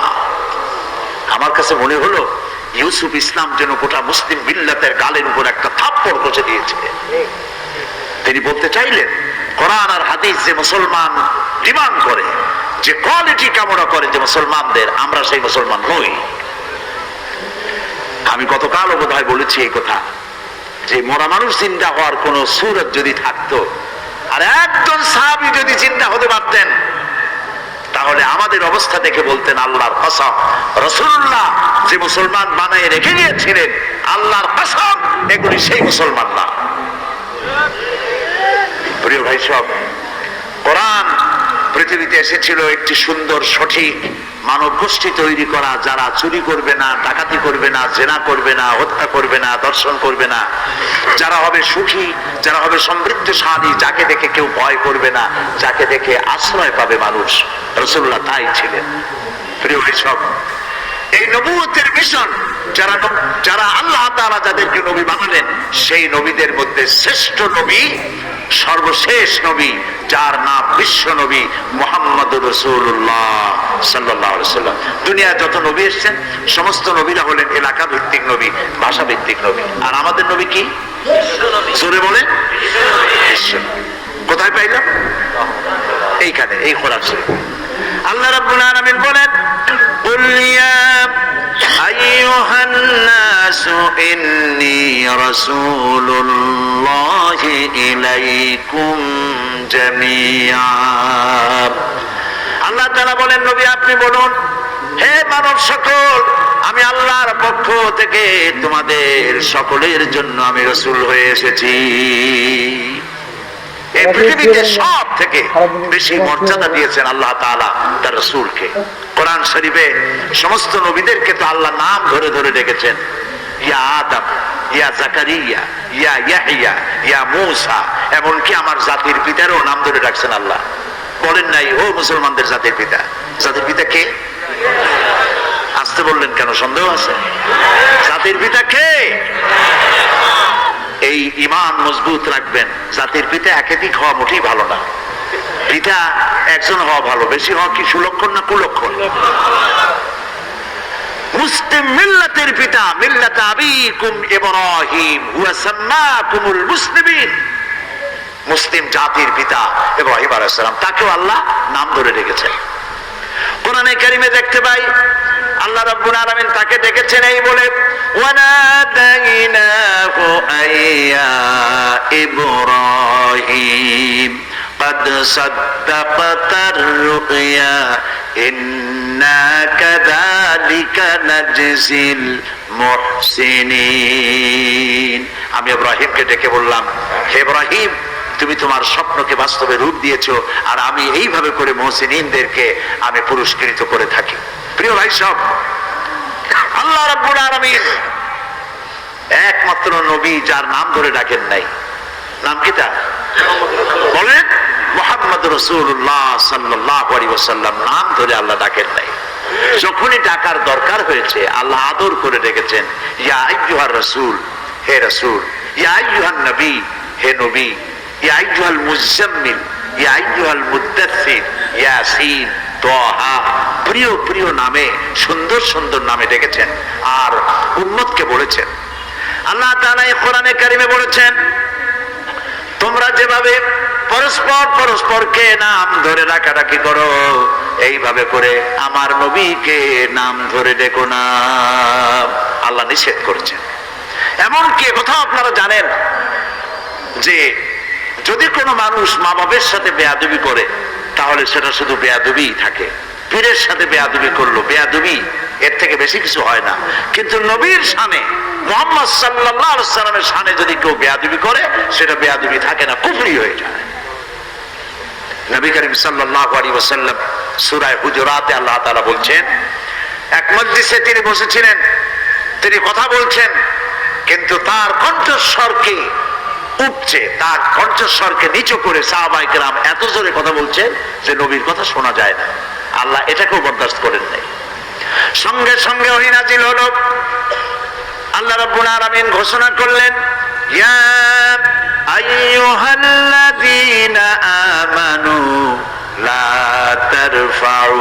আমার কাছে মনে হলো ইউসুফ ইসলাম যেন গোটা মুসলিম মিল্লাতের গালের উপর একটা থাপ্পড় কষে দিয়েছে। তিনি বলতে চাইলেন কোরআন আর হাদিস যে মুসলমান ডিমান্ড করে, যে কোয়ালিটি কামনা করে যে মুসলমানদের, আমরা সেই মুসলমান নই। আমি গতকালও বোধহয় বলেছি এই কথা, যে মরা মানুষ চিন্তা হওয়ার কোন সুরত যদি থাকতো আর একজন সাহাবী যদি চিন্তা হতে পারতেন তাহলে আমাদের অবস্থা দেখে বলতেন আল্লাহর কসম, রাসূলুল্লাহ যে মুসলমান বানায় রেখে গিয়েছিলেন আল্লাহর কসম এগুলি সেই মুসলমান না। প্রিয় ভাই সব, কোরআন পৃথিবীতে এসেছিল একটি সুন্দর সঠিক মানব গোষ্ঠী তৈরি করা, যারা চুরি করবে না, ডাকাতি করবে না, জেনা করবে না, হত্যা করবে না, ধর্ষণ করবে না, যারা হবে সুখী, যারা হবে সমৃদ্ধশালী, যাকে দেখে কেউ ভয় করবে না, যাকে দেখে আশ্রয় পাবে মানুষ। রাসূলুল্লাহ তাই ছিলেন। প্রিয় ভাই সব, এই নবুয়তের মিশন যারা আল্লাহ তাআলা যাদেরকে নবী বানালেন, সেই নবীদের মধ্যে শ্রেষ্ঠ নবী, সর্বশেষ নবী, যার নাম বিশ্ব নবী মুহাম্মদুর রাসূলুল্লাহ সাল্লাল্লাহু আলাইহি ওয়াসাল্লাম। দুনিয়ায় যত নবী এসেছেন সমস্ত নবীরা হলেন এলাকা ভিত্তিক নবী, ভাষা ভিত্তিক নবী। আর আমাদের নবী কি? জোরে বলেন, বিশ্ব। কোথায় পাইলাম? এইখানে, এই কোরআন শরীফ। আল্লাহ রাব্বুল আলামিন বলেন, কুল ইয়া আইয়ুহান নাসু ইন্নী রাসূলুল্লাহি ইলাইকুম জামিআ। আল্লাহ তাআলা বলেন, নবী আপনি বলুন, হে মানব সকল, আমি আল্লাহর পক্ষ থেকে তোমাদের সকলের জন্য আমি রাসূল হয়ে এসেছি। এই পৃথিবীতে সব থেকে বেশি মর্যাদা দিয়েছেন আল্লাহ তাআলা তার রাসূলকে। কোরআন শরীফে সমস্ত নবীদেরকে তো আল্লাহ নাম ধরে ধরে ডেকেছেন, ইয়া আদম, ইয়া জাকারিয়া, ইয়া ইয়াহইয়া, ইয়া মূসা, এমনকি আমার জাতির পিতারও নাম ধরে ডাকছেন আল্লাহ। বলেন নাই ও মুসলমানদের জাতির পিতা? জাতির পিতা কে? আসতে বললেন কেন? সন্দেহ আছে? জাতির পিতা কে? এই ঈমান মজবুত রাখবেন। জাতির পিতা একাধিক হওয়া মোটেই ভালো না। পিতা একজন হওয়া ভালো, বেশি হওয়া কি সুলক্ষণ না কুলক্ষণ? মুসলিম মিল্লাতের পিতা, মিল্লাত আবিকুম ইব্রাহিম হুয়া সাম্মাকুমুল মুসলিমিন, মুসলিম জাতির পিতা ইব্রাহিম আলাইহিস সালাম, তাকেও আল্লাহ নাম ধরে রেখেছেন। কোরআনে কারিমে দেখতে পাই আল্লাহ রাব্বুল আলামিন তাকে ডেকেছেন এই বলে, ওয়ানাদাইনাহু আইয়া ইব্রাহিম قد صدقت الرؤيا إنا كذلك نجزي المحسنين। আমি ইব্রাহিমকে ডেকে বললাম, হে ইব্রাহিম, তুমি তোমার স্বপ্নকে বাস্তবে রূপ দিয়েছো, আর আমি এইভাবে করে মুহসিনিনদেরকে আমি পুরস্কৃত করে থাকি। প্রিয় ভাই সব, আল্লাহ রাব্বুল আলামিন একমাত্র নবী যার নাম ধরে ডাকেন নাই। নাম কি তার? বলেন, মুহাম্মদুর রাসূলুল্লাহ সাল্লাল্লাহু আলাইহি ওয়াসাল্লাম নাম ধরে আল্লাহ ডাকেন নাই। যখনই ডাকার দরকার হয়েছে আল্লাহ আদর করে ডেকেছেন, ইয়া আইয়ুহার রাসূল, হে রাসূল, ইয়া আইয়ুহান নবী, হে নবী, ইয়া আইয়ুহাল মুজাম্মিল, ইয়া আইয়ুহাল মুদ্দাসসির, ইয়াসিন, তাহা, প্রিয় প্রিয় নামে, সুন্দর সুন্দর নামে ডেকেছেন আর উম্মতকে বলেছেন। আল্লাহ তাআলা এই কোরআনে কারিমে বলেছেন, তোমরা যেভাবে পরস্পর পরস্পরকে নাম ধরে ডাকাডাকি করো, এইভাবে করে আমার নবীকে নাম ধরে ডেকো না। আল্লাহ নিষেধ করেছেন। এমনকি কথা আপনারা জানেন যে যদি কোনো মানুষ মা বাবার সাথে বেয়াদবি করে তাহলে সেটা শুধু বেয়াদবিই থাকে। পীরের সাথে বেয়াদবি করলো বেয়াদবি, এর থেকে বেশি কিছু হয় না। কিন্তু নবীর শানে, মুহাম্মদ সাল্লাল্লাহু আলাইহি সাল্লামের শানে যদি কেউ বেয়াদবি করে, সেটা বেয়াদবি থাকে না, কুফরি হয়ে যায়। নবী করিম সাল্লাল্লাহু আলাইহি ওয়াসাল্লাম সূরা হুজুরাতে আল্লাহ তাআলা বলছেন, এক মজলিসে তিনি বসেছিলেন, তিনি কথা বলছেন, কিন্তু তার কণ্ঠস্বরকে উপচে, তার কণ্ঠস্বরকে নিচু করে সাহাবায়ে কেরাম এত জোরে কথা বলছেন যে নবীর কথা শোনা যায় না। আল্লাহ এটাকেও বরদাস্ত করেন নাই। সঙ্গে সঙ্গে ওহী নাজিল হলো। আল্লাহ রাব্বুল আলামিন ঘোষণা করলেন, ইয়া আইয়ুহাল্লাযীনা আমানু লা তারফাউ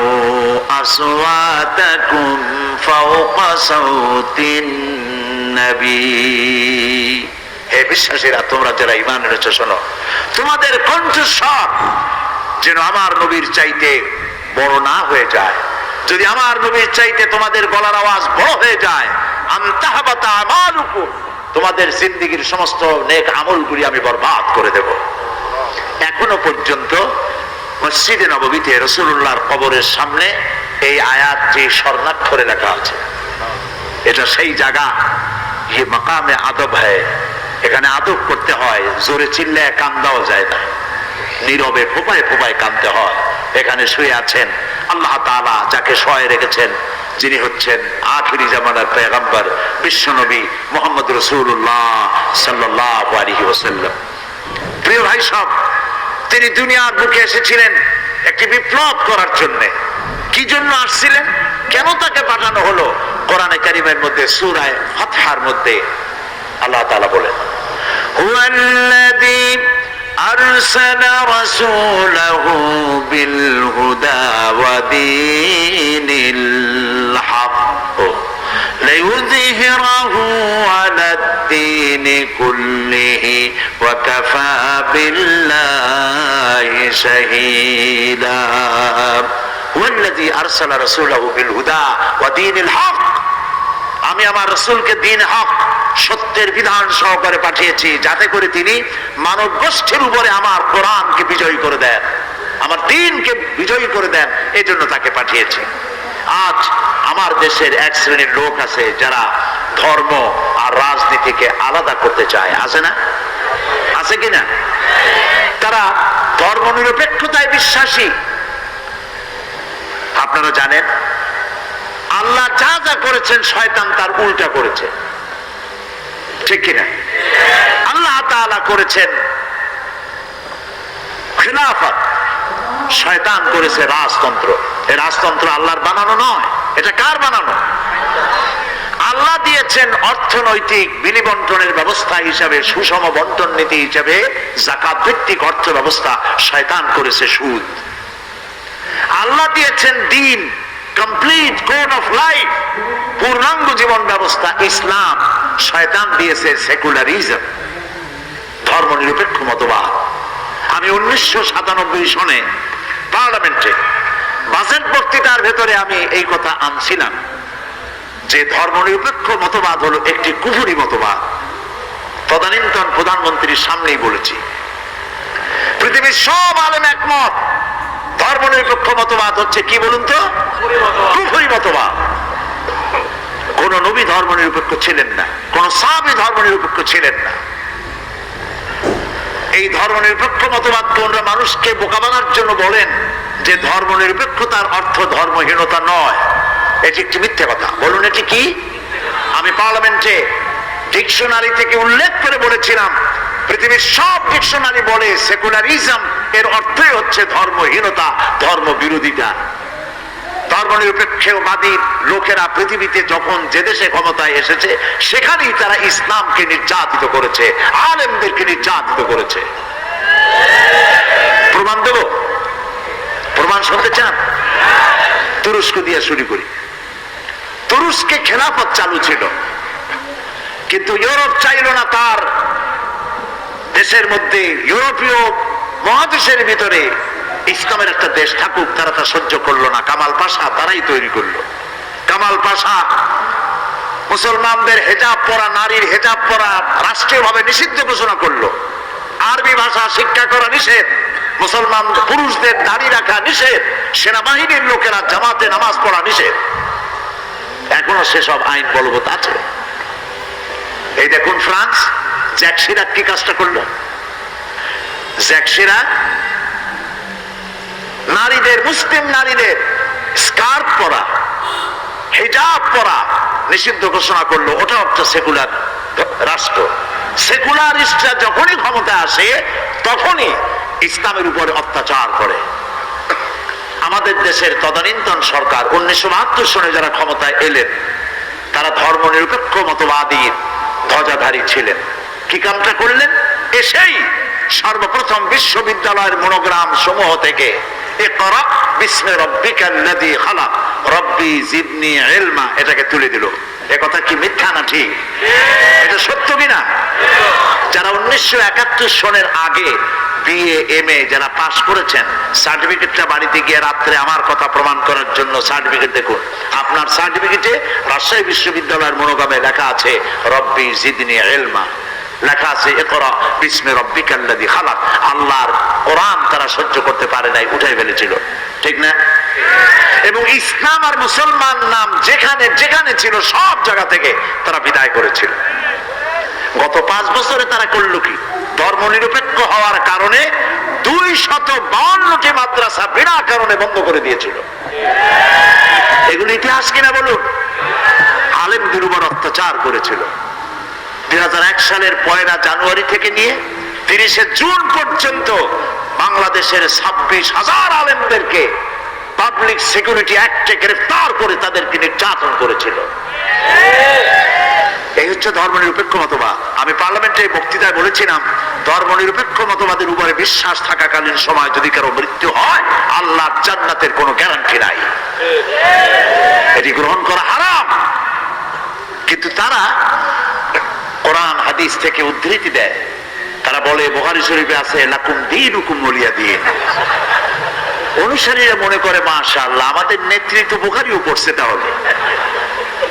আসওয়াতাকুম ফাওকা সাওতিন নবী। হে বিশ্বাসীরা, তোমরা যারা ঈমান এনেছো শোনো, তোমাদের কণ্ঠস্বর যেন আমার নবীর চাইতে বড় না হয়ে যায়। যদি আমার নবীর চাইতে তোমাদের গলার আওয়াজ বড় হয়ে যায়, আনতাহবাতা আমালুকুম, তোমাদের জিন্দেগীর সমস্ত নেক আমলগুলি আমি বরবাদ করে দেব। এখনো পর্যন্ত মসজিদে নববীতে রাসূলুল্লাহর কবরের সামনে এই আয়াতটি স্বর্ণাক্ষরে লেখা আছে। এটা সেই জায়গা, ये मकामे আদব है, এখানে আদব করতে হয়, জোরে চিল্লায় কান্দাও যায় না, নীরবে ফোঁপায় ফোঁপায় কাঁদতে হয়। এখানে শুয়ে আছেন আল্লাহ তাআলা যাকে শোয়ে রেখেছেন, যিনি হচ্ছেন আখিরি জামানার পয়গম্বর বিশ্বনবী মুহাম্মদ রাসূলুল্লাহ সাল্লাল্লাহু আলাইহি ওয়াসাল্লাম। প্রিয় ভাই সব, তিনি দুনিয়ার বুকে এসেছিলেন একটি বিপ্লব করার জন্য। কি জন্য আসছিলেন, কেন তাকে পাঠানো হলো? কোরআনে কারীমের মধ্যে সূরা ফাতহার মধ্যে আল্লাহ তাআলা বলেন, হুয়াল্লাযী আরসালা রাসূলাহু বিল হুদা ওয়া দীনিল হক লিইয়ুযহিরাহু আলাদ দীনি কুল্লিহি ওয়া কাফা বিল্লাহি শাহীদা। হুয়াল্লাযী আরসালা রাসূলাহু বিল হুদা ওয়া দীনিল হক, আমি আমার রাসূলকে দ্বীন হক, সত্যের বিধান সহকারে পাঠিয়েছি, যাতে করে তিনি মানব গোষ্ঠীর উপরে আমার কোরআনকে বিজয়ী করে দেন, আমার দ্বীনকে বিজয়ী করে দেন। এই জন্য তাকে পাঠিয়েছি। আজ আমার দেশের এক শ্রেণীর লোক আছে যারা ধর্ম আর রাজনীতিকে আলাদা করতে চায়, আছে না? আছে কিনা? তারা ধর্মনিরপেক্ষতায় বিশ্বাসী। আপনারা জানেন আল্লাহ যা যা করেছেন শয়তান তার উল্টা করেছে, ঠিক কিনা? আল্লাহ তাআলা করেছেন খিলাফত, শয়তান করেছে রাজতন্ত্র। এই রাজতন্ত্র আল্লাহর বানানো নয়, এটা কার বানানো? আল্লাহ দিয়েছেন অর্থনৈতিক বিনিবন্টনের ব্যবস্থা হিসাবে, সুষম বন্টন নীতি হিসাবে যাকাত ভিত্তিক অর্থ ব্যবস্থা, শয়তান করেছে সুদ। আল্লাহ দিয়েছেন দ্বীন, কমপ্লিট কোড অফ লাইফ, পূর্ণাঙ্গ জীবন ব্যবস্থা ইসলাম, শয়তান দিয়েছে সেকুলারিজম, ধর্মনিরপেক্ষ মতবাদ। আমি 1997 সনে পার্লামেন্টে বাজেট বক্তৃতার ভেতরে আমি এই কথা আনছিলাম যে ধর্মনিরপেক্ষ মতবাদ হলো একটি কুফরি মতবাদ। তদানীন্তন প্রধানমন্ত্রীর সামনেই বলেছি, পৃথিবীর সব আলেম একমত, ধর্মনিরপেক্ষ মতবাদ হচ্ছে কি বলুন তো? কুফরি মতবাদ। কোন নবী ধর্মনিরপেক্ষ ছিলেন না, কোন সাহাবী ধর্মনিরপেক্ষ ছিলেন না। এই ধর্মনিরপেক্ষ মতবাদ কোনরা মানুষকে বোকা বানানোর জন্য বলেন যে ধর্মনিরপেক্ষতার অর্থ ধর্মহীনতা নয়, এটি একটি মিথ্যে কথা। বলুন এটি কি? আমি পার্লামেন্টে ডিকশনারি থেকে উল্লেখ করে বলেছিলাম, পৃথিবীর সব ডিকশনারি বলে সেকুলারিজম এর অর্থই হচ্ছে ধর্মহীনতা, ধর্ম বিরোধিতা। ধর্মনিরপেক্ষবাদী লোকেরা পৃথিবীতে যখন যে দেশে ক্ষমতায় এসেছে সেখানেই তারা ইসলামকে নির্যাতিত করেছে, আলেমদেরকে নির্যাতিত করেছে। প্রমাণ দেব? প্রমাণ শুনতে চান? তুরস্ক দিয়ে শুরু করি। তুরস্কে খেলাফত চালু ছিল, কিন্তু ইউরোপ চাইল না তার দেশের মধ্যে, ইউরোপীয় মহাদেশের ভিতরে ইসলামের একটা দেশ থাকুক, তারা তা সহ্য করলো না। কামাল পাশা তারাই তৈরি করলো। কামাল পাশা মুসলমানদের হেজাব পরা, নারীর হেজাব পরা রাষ্ট্রীয়ভাবে নিষিদ্ধ ঘোষণা করলো। আরবি ভাষা শিক্ষা করা নিষেধ, মুসলমান পুরুষদের দাড়ি রাখা নিষেধ, সেনাবাহিনীর লোকেরা জামাতে নামাজ পড়া নিষেধ। এখনো সেসব আইন বলবৎ আছে। এই দেখুন ফ্রান্স, জ্যাক শিরাক কি কাজটা করলো। জ্যাক শিরাক নারীদের, মুসলিম নারীদের স্কার্ফ পরা, হিজাব পরা নিষিদ্ধ ঘোষণা করলো। ওটা একটা সেকুলার রাষ্ট্র। সেকুলারিস্টরা যখনই ক্ষমতা আসে তখনই ইসলামের উপরে অত্যাচার করে। আমাদের দেশের তদানীন্তন সরকার 1972 সনে যারা ক্ষমতায় এলেন তারা ধর্ম নিরপেক্ষ মতবাদী ধ্বজাধারী ছিলেন। কি কামটা করলেন? এসেই সর্বপ্রথম বিশ্ববিদ্যালয়ের মনোগ্রাম সমূহ থেকে ইকরা বিসমি রাব্বিকাল্লাযী খালাক রব্বি জিদনি ইলমা এটাকে তুলে দিল। এ কথা কি মিথ্যা না ঠিক? এটা সত্য কিনা? যারা 1971 সনের আগে বিএ এমএ যারা পাস করেছেন, সার্টিফিকেটটা বাড়িতে গিয়ে রাত্রে আমার কথা প্রমাণ করার জন্য সার্টিফিকেট দেখুন। আপনার সার্টিফিকেটে রাজশাহী বিশ্ববিদ্যালয়ের মনোগ্রামে লেখা আছে রব্বি জিদনি ইলমা, লেখা আছে ইকরা বিসমি রাব্বিকাল্লাযী খালাক। আল্লাহর কোরআন তারা সহ্য করতে পারে নাই, উঠাই ফেলেছিল, ঠিক না? এবং ইসলাম আর মুসলমান নাম যেখানে যেখানে ছিল সব জায়গা থেকে তারা বিদায় করেছিল। গত 5 বছরে তারা করলো কি? ধর্ম নিরপেক্ষ হওয়ার কারণে 252টি মাদ্রাসা বিনা কারণে বন্ধ করে দিয়েছিল। এগুলো ইতিহাস কিনা বলুন? আলেমদের উপর অত্যাচার করেছিল। 2001 সালের 1 জানুয়ারি থেকে নিয়ে 30 জুন পর্যন্ত বাংলাদেশের 26,000 আলেমদেরকে পাবলিক সিকিউরিটি অ্যাক্টে গ্রেফতার করে তাদেরকে নির্যাতন করেছিল। এই হচ্ছে ধর্ম নিরপেক্ষ মতবাদ। আমি পার্লামেন্টে বক্তৃতায় বলেছিলাম, ধর্ম নিরপেক্ষ মতবাদের উপরে বিশ্বাস থাকাকালীন সময় যদি কারো মৃত্যু হয় আল্লাহর জান্নাতের কোনো গ্যারান্টি নাই, এটি গ্রহণ করা হারাম। কিন্তু তারা কোরআন হাদিস থেকে উদ্ধৃতি দেয়। তারা বলে বুখারী শরীফে আছে লাকুম দীনুকুম ওয়ালিয়া দীন। অনুসারীরা মনে করে মাশাআল্লাহ আমাদের নেতৃত্ব বুখারীও পড়ছে তাহলে।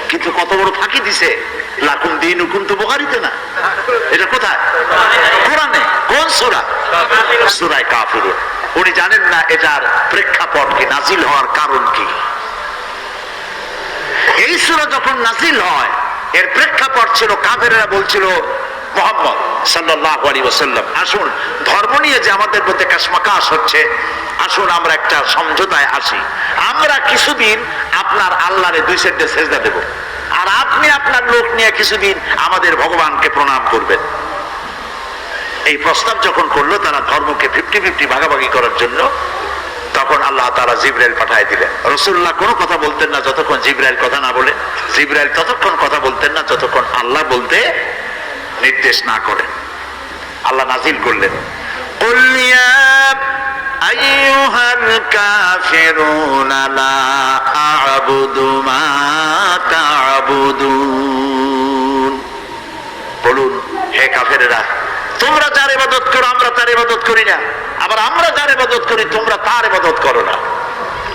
কিন্তু কত বড় ফাঁকি দিছে, লাকুম দীনুকুম তো বুখারীতে না, এটা কোথায়? কোরআনে। কোন সূরা? সূরা কাফিরুন। উনি জানেন না এটার প্রেক্ষাপট কি, নাজিল হওয়ার কারণ কি। এই সূরা যখন নাজিল হয় এর প্রেক্ষাপট ছিল কাফেররা বলছিল মুহাম্মদ সাল্লাল্লাহু আলাইহি ওয়াসাল্লাম আসুন, ধর্ম নিয়ে যে আমাদের মধ্যে কাশমাকাশ হচ্ছে, আসুন আমরা একটা সমঝোতায় আসি। আমরা কিছুদিন আপনার আল্লাহরে 2 সেজদা সেজদা দেব, আর আপনি আপনার লোক নিয়ে কিছুদিন আমাদের ভগবানকে প্রণাম করবেন। এই প্রস্তাব যখন করলো তারা ধর্মকে 50-50 ভাগাভাগি করার জন্য, তখন আল্লাহ তাআলা জিবরাইল পাঠিয়ে দিলেন। রাসূলুল্লাহ কোনো কথা বলতেন না যতক্ষণ জিবরাইল কথা না বলে, জিবরাইল ততক্ষণ কথা বলতেন না যতক্ষণ আল্লাহ বলতে নির্দেশ না করেন। আল্লাহ নাজিল করলেন কুল ইয়া আইয়ুহাল কাফিরুনা লা আ'বুদু মা তা'বুদুন। বলুন হে কাফেরেরা, তোমরা যার ইবাদত করো আমরা তার ইবাদত করি না, আবার আমরা যার ইবাদত করি তোমরা তার ইবাদত করো না।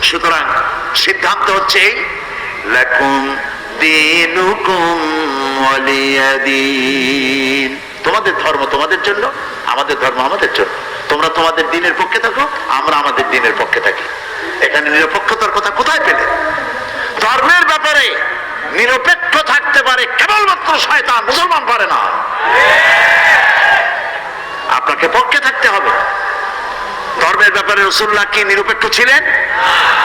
সুতরাং সিদ্ধান্ত হচ্ছে এই লাকুম দীনুকুম ওয়ালিয়া দীন। তোমাদের ধর্ম তোমাদের জন্য, আমাদের ধর্ম আমাদের জন্য। তোমরা তোমাদের দ্বীনের পক্ষে থাকো, আমরা আমাদের দ্বীনের পক্ষে থাকি। এখানে নিরপেক্ষতার কথা কোথায় পেলে? ধর্মের ব্যাপারে নিরপেক্ষ থাকতে পারে কেবলমাত্র শয়তান, মুসলমান পারে না। আপনাকে পক্ষে থাকতে হবে। ধর্মের ব্যাপারে রাসূলুল্লাহ কি নিরপেক্ষ ছিলেন?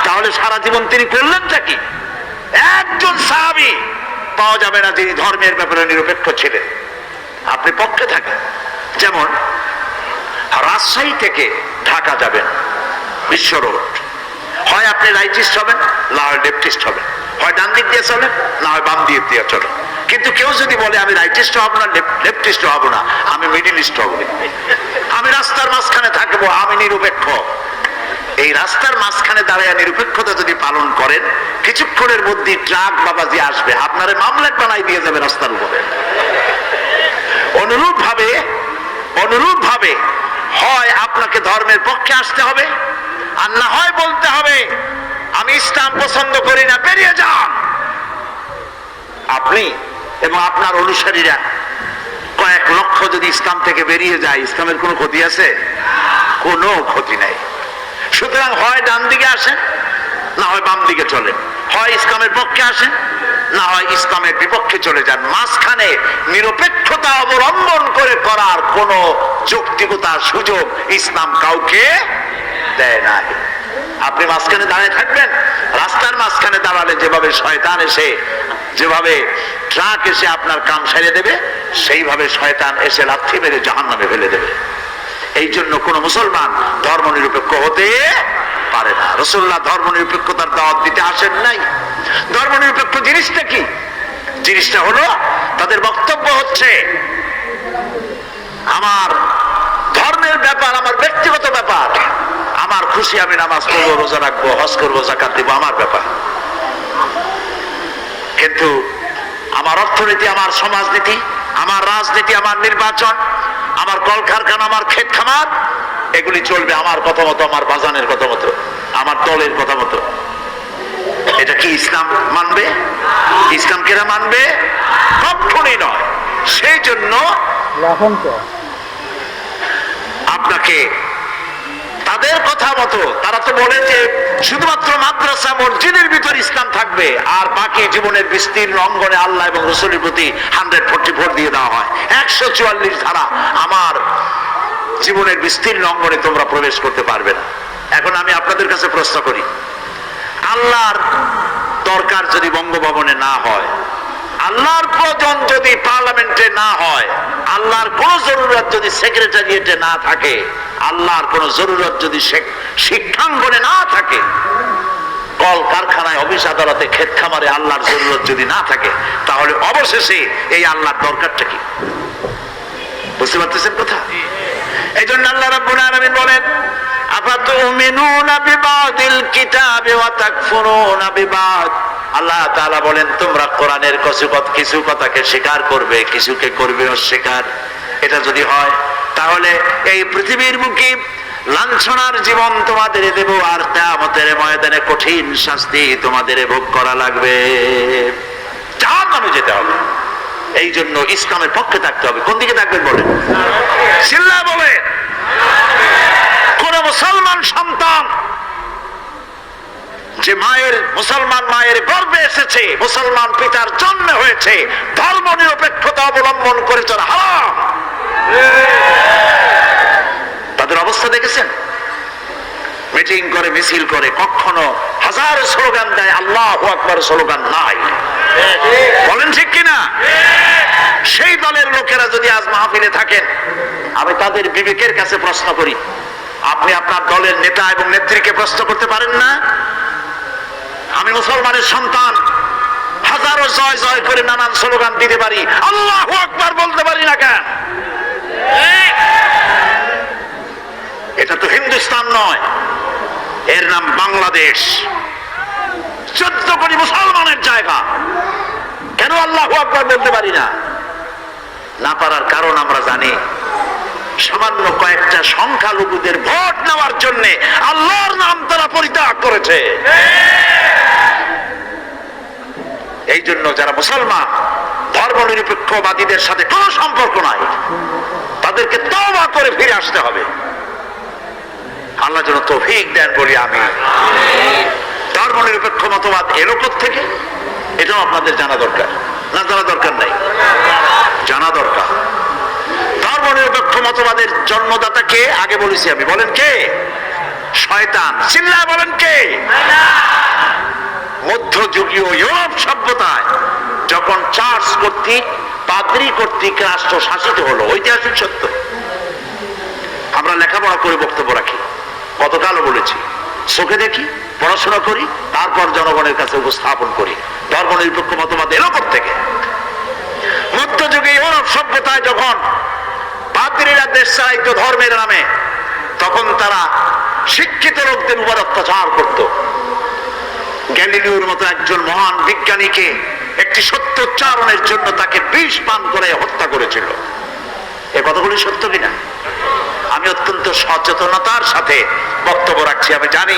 তাহলে সারা জীবন তিনি করলেনটা কি? একজন সাহাবী পাওয়া যাবে না যিনি ধর্মের ব্যাপারে নিরপেক্ষ ছিলেন। আপনি পক্ষে থাকেন। যেমন রাজশাহী থেকে ঢাকা যাবেন বিশ্ব রোড, হয় আপনি রাইটিস্ট হবেন না হয় লেফটিস্ট হবেন, হয় ডান দিক দিয়ে চলেন না হয় বাম দিক দিয়ে চলেন। কিন্তু কেউ যদি বলে আমি রাইটিস্ট হব না লেফটিস্ট হব না, আমি মিডিলিস্ট হব, আমি রাস্তার মাঝখানে থাকবো, আমি নিরপেক্ষ, এই রাস্তার মাঝখানে দাঁড়িয়ে নিরপেক্ষতা যদি পালন করেন, কিছুক্ষণের মধ্যে ট্রাক বাবাজি আসবে আপনারে মামলা বানাই দিয়ে যাবে রাস্তার উপরে। অনুরূপ ভাবে হয় আপনাকে ধর্মের পক্ষে আসতে হবে, আর না হয় বলতে হবে আমি ইসলাম পছন্দ করি না, বেরিয়ে যান। আপনি এবং আপনার অনুসারীরা কয়েক লক্ষ যদি ইসলাম থেকে বেরিয়ে যায়, ইসলামের কোনো ক্ষতি আছে? কোনো ক্ষতি নাই। সুতরাং হয় ডান দিকে আসেন না হয় বাম দিকে চলেন, হয় ইসলামের পক্ষে আসেন না হয় ইসলামের বিপক্ষে চলে যান। মাঝখানে নিরপেক্ষতা অবলম্বন করে করার কোন যৌক্তিকতার সুযোগ ইসলাম কাউকে দেয় না। আপনি মাঝখানে দাঁড়িয়ে থাকবেন, রাস্তার মাঝখানে দাঁড়ালে যেভাবে শয়তান এসে, যেভাবে ট্রাক এসে আপনার কাম সারিয়ে দেবে, সেইভাবে শয়তান এসে লাথি মেরে জাহান্নামে ফেলে দেবে। এই জন্য কোন মুসলমান ধর্ম নিরপেক্ষ হতে পারে না। রাসূলুল্লাহ ধর্ম নিরপেক্ষতার দাওয়াত দিতে আসেন নাই। ধর্ম নিরপেক্ষ জিনিসটা কি? জিনিসটা হলো তাদের বক্তব্য হচ্ছে আমার ধর্মের ব্যাপার আমার ব্যক্তিগত ব্যাপার, আমার খুশি আমি নামাজ পড়বো, রোজা রাখবো, হজ করবো, যাকাত দিব, আমার ব্যাপার। কিন্তু আমার অর্থনীতি, আমার সমাজনীতি, আমার রাজনীতি, আমার নির্বাচন, আমার কলকারখানা, আমার ক্ষেত খামার, এগুলি চলবে আমার কথা মতো, আমার বাজানের কথা মতো, আমার দলের কথা মতো। এটা কি ইসলাম মানবে? ইসলাম কেরা মানবে? কখনোই নয়। সেই জন্য আপনাকে তাদের কথা মতো, তারা তো বলে যে শুধুমাত্র মাদ্রাসা মসজিদের ভিতর ইসলাম থাকবে, আর বাকি জীবনের বিস্তীর্ণ অঙ্গনে আল্লাহ এবং রাসূলের প্রতি 144 দিয়ে দেওয়া হয়। 144 ধারা আমার জীবনের বিস্তীর্ণ অঙ্গনে তোমরা প্রবেশ করতে পারবে না। এখন আমি আপনাদের কাছে প্রশ্ন করি, আল্লাহর দরকার যদি বঙ্গভবনে না হয়, আল্লাহর প্রয়োজন যদি পার্লামেন্টে না হয়, আল্লাহর কোন জরুরত যদি সেক্রেটারিয়েটে না থাকে, আল্লাহর কোন জরুরত যদি শিক্ষাঙ্গনে না থাকে, কল কারখানায়, অফিস আদালতে, ক্ষেত খামারে আল্লাহর জরুরত যদি না থাকে, তাহলে অবশেষে এই আল্লাহর দরকারটা কি? বুঝতে পারতেছেন কথা? এই জন্য আল্লাহ রাব্বুল আলামিন বলেন, আফাতুমিনুনা বিবাদিল কিতাবি ওয়া তাকফুরুনা বিবাদ। আল্লাহ তাআলা বলেন, তোমরা কোরআনের কিছু কথাকে স্বীকার করবে, কিছুকে করবে অস্বীকার। এটা যদি হয়, তাহলে এই পৃথিবীর মুখে লাঞ্ছনার জীবন তোমাদের দেব, আর কিয়ামতের ময়দানে কঠিন শাস্তি তোমাদের ভোগ করা লাগবে, জাহান্নামে যেতে হবে। এই জন্য ইসলামের পক্ষে থাকতে হবে। কোন দিকে থাকবেন বলেন? চিল্লায় বলেন। কোন মুসলমান সন্তান যে মুসলমান মায়ের গর্ভে এসেছে, মুসলমান পিতার জন্ম হয়েছে, ধর্ম নিরপেক্ষতা অবলম্বন করে চলা হারাম। তাদের অবস্থা দেখেছেন? মিটিং করে, মিছিল করে, কখনো হাজার স্লোগান দেয়, আল্লাহু আকবার স্লোগান নাই। বলেন ঠিক কিনা? সেই দলের লোকেরা যদি আজ মাহফিলে থাকেন, আমি তাদের বিবেকের কাছে প্রশ্ন করি, আপনি আপনার দলের নেতা এবং নেত্রীকে প্রশ্ন করতে পারেন না? আমি মুসলমানের সন্তান, হাজারো জয় জয় করে নানান স্লোগান দিতে পারি, আল্লাহু আকবার বলতে পারি না কেন? এটা তো হিন্দুস্তান নয়, এর নাম বাংলাদেশ। 14 কোটি মুসলমানের জায়গা, কেন আল্লাহু আকবার বলতে পারি না? না পারার কারণ আমরা জানি, সামান্য কয়েকটা সংখ্যালঘুদের ভোট নেওয়ার জন্য আল্লাহর নাম তারা পরিত্যাগ করেছে। এই জন্য যারা মুসলমান, ধর্ম নিরপেক্ষবাদীদের সাথে কোনো সম্পর্ক নাই, তাদেরকে তওবা করে ফিরে আসতে হবে। আল্লাহ যেন তৌফিক দেন বলি আমি। ধর্ম নিরপেক্ষ মতবাদ এলো থেকে, এটাও আপনাদের জানা দরকার। না জানা দরকার নাই? জানা দরকার। ধর্ম নিরপেক্ষ মতবাদের জন্মদাতা কে? আগে বলেছি আমি। বলেন কে? শয়তান। চিল্লায় বলেন কে? মধ্যযুগীয় ইউরোপ সভ্যতায় যখন চার্চ কর্তৃক, পাদ্রী কর্তৃক রাষ্ট্র শাসিত হলো, ঐতিহাসিক সত্য। আমরা লেখাপড়া করে বক্তব্য রাখি, গতকালও বলেছি, চোখে দেখি, পড়াশোনা করি, তারপর জনগণের কাছে উপস্থাপন করি। ধর্ম নিরপেক্ষ মতবাদ এলো থেকে। মধ্যযুগে ইউরোপ সভ্যতায় যখন পাদ্রীরা দেশ চালাইত ধর্মের নামে, তখন তারা শিক্ষিত লোকদের উপর অত্যাচার করত। গ্যালিলিওর মতো একজন মহান বিজ্ঞানীকে একটি সত্য উচ্চারণের জন্য তাকে বিষ পান করে হত্যা করেছিল। এ কথাগুলি সত্য কিনা? আমি অত্যন্ত সচেতনতার সাথে বক্তব্য রাখছি। আমি জানি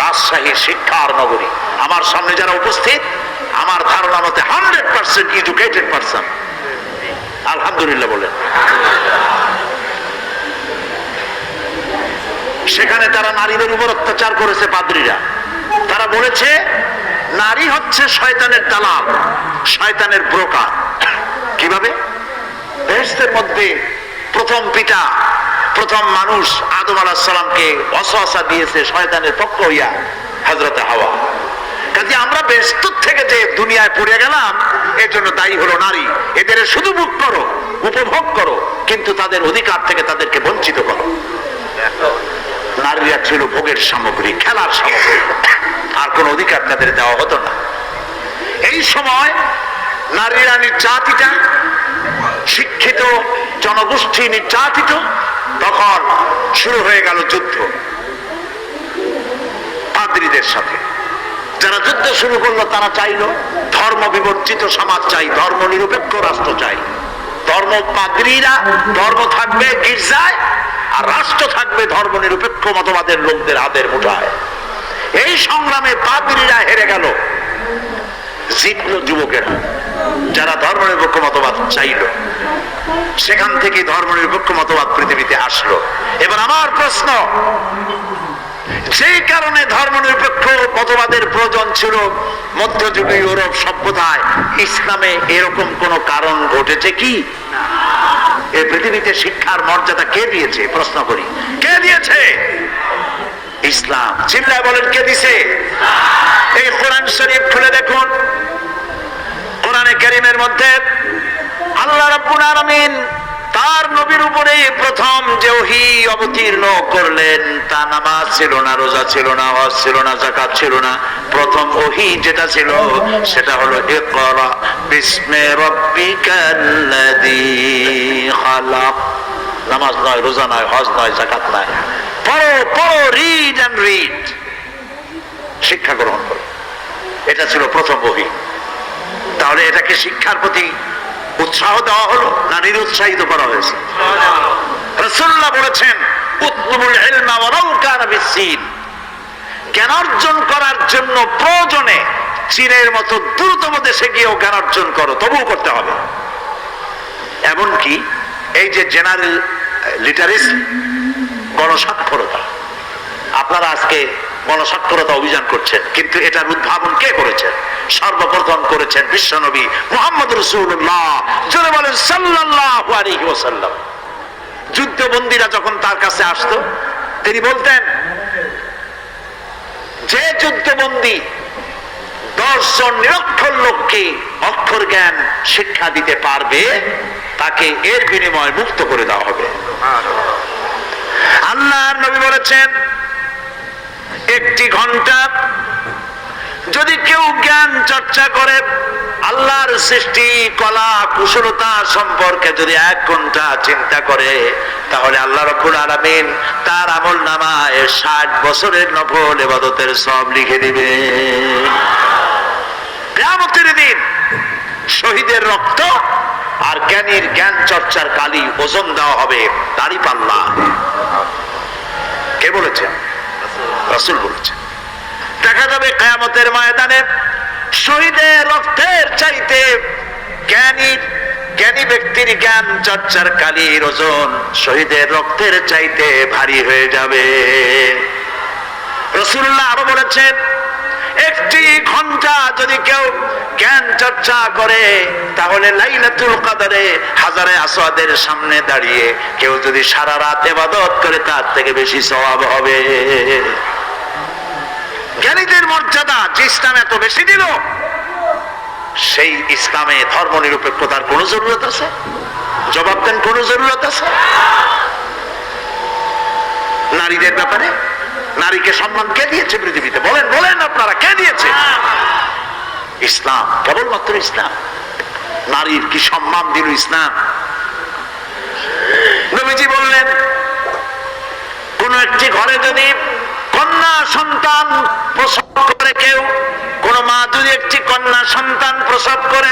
রাজশাহী শিক্ষার নগরী। আমার সামনে যারা উপস্থিত, আমার ধারণা মতে 100% এডুকেটেড পারসন। আলহামদুলিল্লাহ বলেন। সেখানে তারা নারীদের উপর অত্যাচার করেছে পাদ্রীরা। তারা বলেছে নারী হচ্ছে শয়তানের দালাল, শয়তানের ব্রোকার। কিভাবে? বেহেশতের মধ্যে প্রথম পিতা, প্রথম মানুষ আদম আলাইহিস সালামকে ওয়াসওয়াসা দিয়েছে শয়তানের পক্ষ হইয়া হযরতে হাওয়া। কাজে আমরা বেহেশত থেকে যে দুনিয়ায় পড়ে গেলাম, এর জন্য দায়ী হলো নারী। এদের শুধু ভোগ করো, উপভোগ করো, কিন্তু তাদের অধিকার থেকে তাদেরকে বঞ্চিত করো। নারীরা ছিল ভোগের সামগ্রী, খেলার সামগ্রী, আর কোন অধিকার তাদের দেওয়া হতো না। এই সময় নারীরা নির্যাতিত, শিক্ষিত জনগোষ্ঠী নির্যাতিত। তখন শুরু হয়ে গেল যুদ্ধ পাদ্রীদের সাথে। যারা যুদ্ধ শুরু করলো তারা চাইলো ধর্ম বিবর্জিত সমাজ চাই, ধর্ম নিরপেক্ষ রাষ্ট্র চাই। ধর্ম পাদ্রীরা, ধর্ম থাকবে গির্জায়, আর রাষ্ট্র থাকবে ধর্ম নিরপেক্ষ মতবাদের লোকদের হাতের মুঠায়। এই সংগ্রামে পাদ্রীরা হেরে গেল, জিতল যুবকেরা, যারা ধর্ম নিরপেক্ষ মতবাদ চাইল। সেখান থেকে ধর্ম নিরপেক্ষ মতবাদ পৃথিবীতে আসলো। এবার আমার প্রশ্ন, যেই কারণে ধর্ম নিরপেক্ষ মতবাদের প্রয়োজন ছিল মধ্যযুগীয় ইউরোপ সভ্যতায়, ইসলামে এরকম কোন কারণ ঘটেছে কি? এই পৃথিবীতে শিক্ষার মর্যাদা কে দিয়েছে? প্রশ্ন করি, কে দিয়েছে? ইসলাম। চিল্লায় বলেন, কে দিছে? এই কোরআন শরীফ খুলে দেখুন, কোরআনে কারীমের মধ্যে আল্লাহ রাব্বুল আলামিন তার নবীর উপরে প্রথম যে ওহী অবতীর্ণ করলেন, তা নামাজ ছিল না, রোজা ছিল না, হজ ছিল না, যাকাত ছিল না। প্রথম ওহী যেটা ছিল সেটা হলো ইকরা বিসমি রাব্বিকাল্লাযী খালাক। নামাজ নয়, রোজা নয়, হজ নয়, যাকাত নয়, পড়ো পড়ো, রিড এন্ড রিড, শিক্ষা গ্রহণ করো। এটা ছিল প্রথম ওহী। তাহলে এটাকে শিক্ষার প্রতি উৎসাহ দেওয়া হলো না নিরুৎসাহিত করা হয়েছে? রাসূলুল্লাহ বলেছেন, উতলুবুল ইলমা ওয়ালাউ কানা বিসসিন, জ্ঞান অর্জন করার জন্য প্রয়োজনে চীনের মতো দ্রুততম দেশে গিয়েও জ্ঞান অর্জন করো, তবুও করতে হবে। এমনকি এই যে জেনারেল লিটারেসি, গণসাক্ষরতা, আপনারা আজকে গণসাক্ষরতা অভিযান করছেন, কিন্তু এটার উদ্ভাবন কে করেছেন? সর্বপ্রথম করেছেন বিশ্বনবী মুহাম্মদ রাসূলুল্লাহ, জোরে বলেন সাল্লাল্লাহু আলাইহি ওয়াসাল্লাম। যুদ্ধবন্দীরা যখন তার কাছে আসতো, তিনি বলতেন, যে যুদ্ধবন্দী 10 জন নিরক্ষর লোককে অক্ষর জ্ঞান শিক্ষা দিতে পারবে, তাকে এর বিনিময়ে মুক্ত করে দেওয়া হবে। আল্লাহর নবী বলেছেন, 1 ঘন্টা যদি কেউ জ্ঞান চর্চা করে, আল্লাহর সৃষ্টি কলা কুশলতা সম্পর্কে যদি 1 ঘন্টা চিন্তা করে, তাহলে আল্লাহ রাব্বুল আলামিন তার আমলনামায় 60 বছরের নফল ইবাদতের সওয়াব লিখে দিবে। কিয়ামতের দিন শহীদের রক্ত আর জ্ঞানীর জ্ঞান চর্চার কালি ওজন দেওয়া হবে দাড়ি পাল্লা। কে বলেছেন? রাসূল বলেছেন। দেখা যাবে কিয়ামতের ময়দানে শহীদের রক্তের চাইতে জ্ঞানী ব্যক্তির জ্ঞান চর্চার কালির ওজন শহীদের রক্তের চাইতে ভারী হয়ে যাবে। রাসূলুল্লাহ আরো বলেছেন, 1 ঘন্টা যদি কেউ জ্ঞান চর্চা করে, তাহলে লাইলাতুল কদরে হাজারে আসওয়াদের সামনে দাঁড়িয়ে কেউ যদি সারা রাত ইবাদত করে, তার থেকে বেশি সওয়াব হবে। জ্ঞানীদের মর্যাদা যে ইসলাম এত বেশি দিল, সেই ইসলামে ধর্ম নিরপেক্ষতার কোন জরুরত আছে? জবাব দেন, কোন জরুরত আছে? নারীদের ব্যাপারে নারীকে সম্মান কে দিয়েছে পৃথিবীতে? বলেন বলেন আপনারা, কে দিয়েছে? ইসলাম, কেবলমাত্র ইসলাম। নারীর কি সম্মান দিল ইসলাম? নবীজি বললেন, কোন একটি ঘরে যদি কন্যা সন্তান প্রসব করে, কেউ কোন মা যদি একটি কন্যা সন্তান প্রসব করে,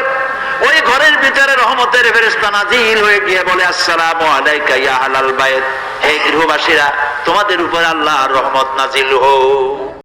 ওই ঘরের ভিতরে রহমতের ফেরেশতা নাজিল হয়ে গিয়ে বলে, আসসালামু আলাইকা ইয়া আহলাল বাইত, হে গৃহবাসীরা, তোমাদের উপর আল্লাহর রহমত নাজিল হোক।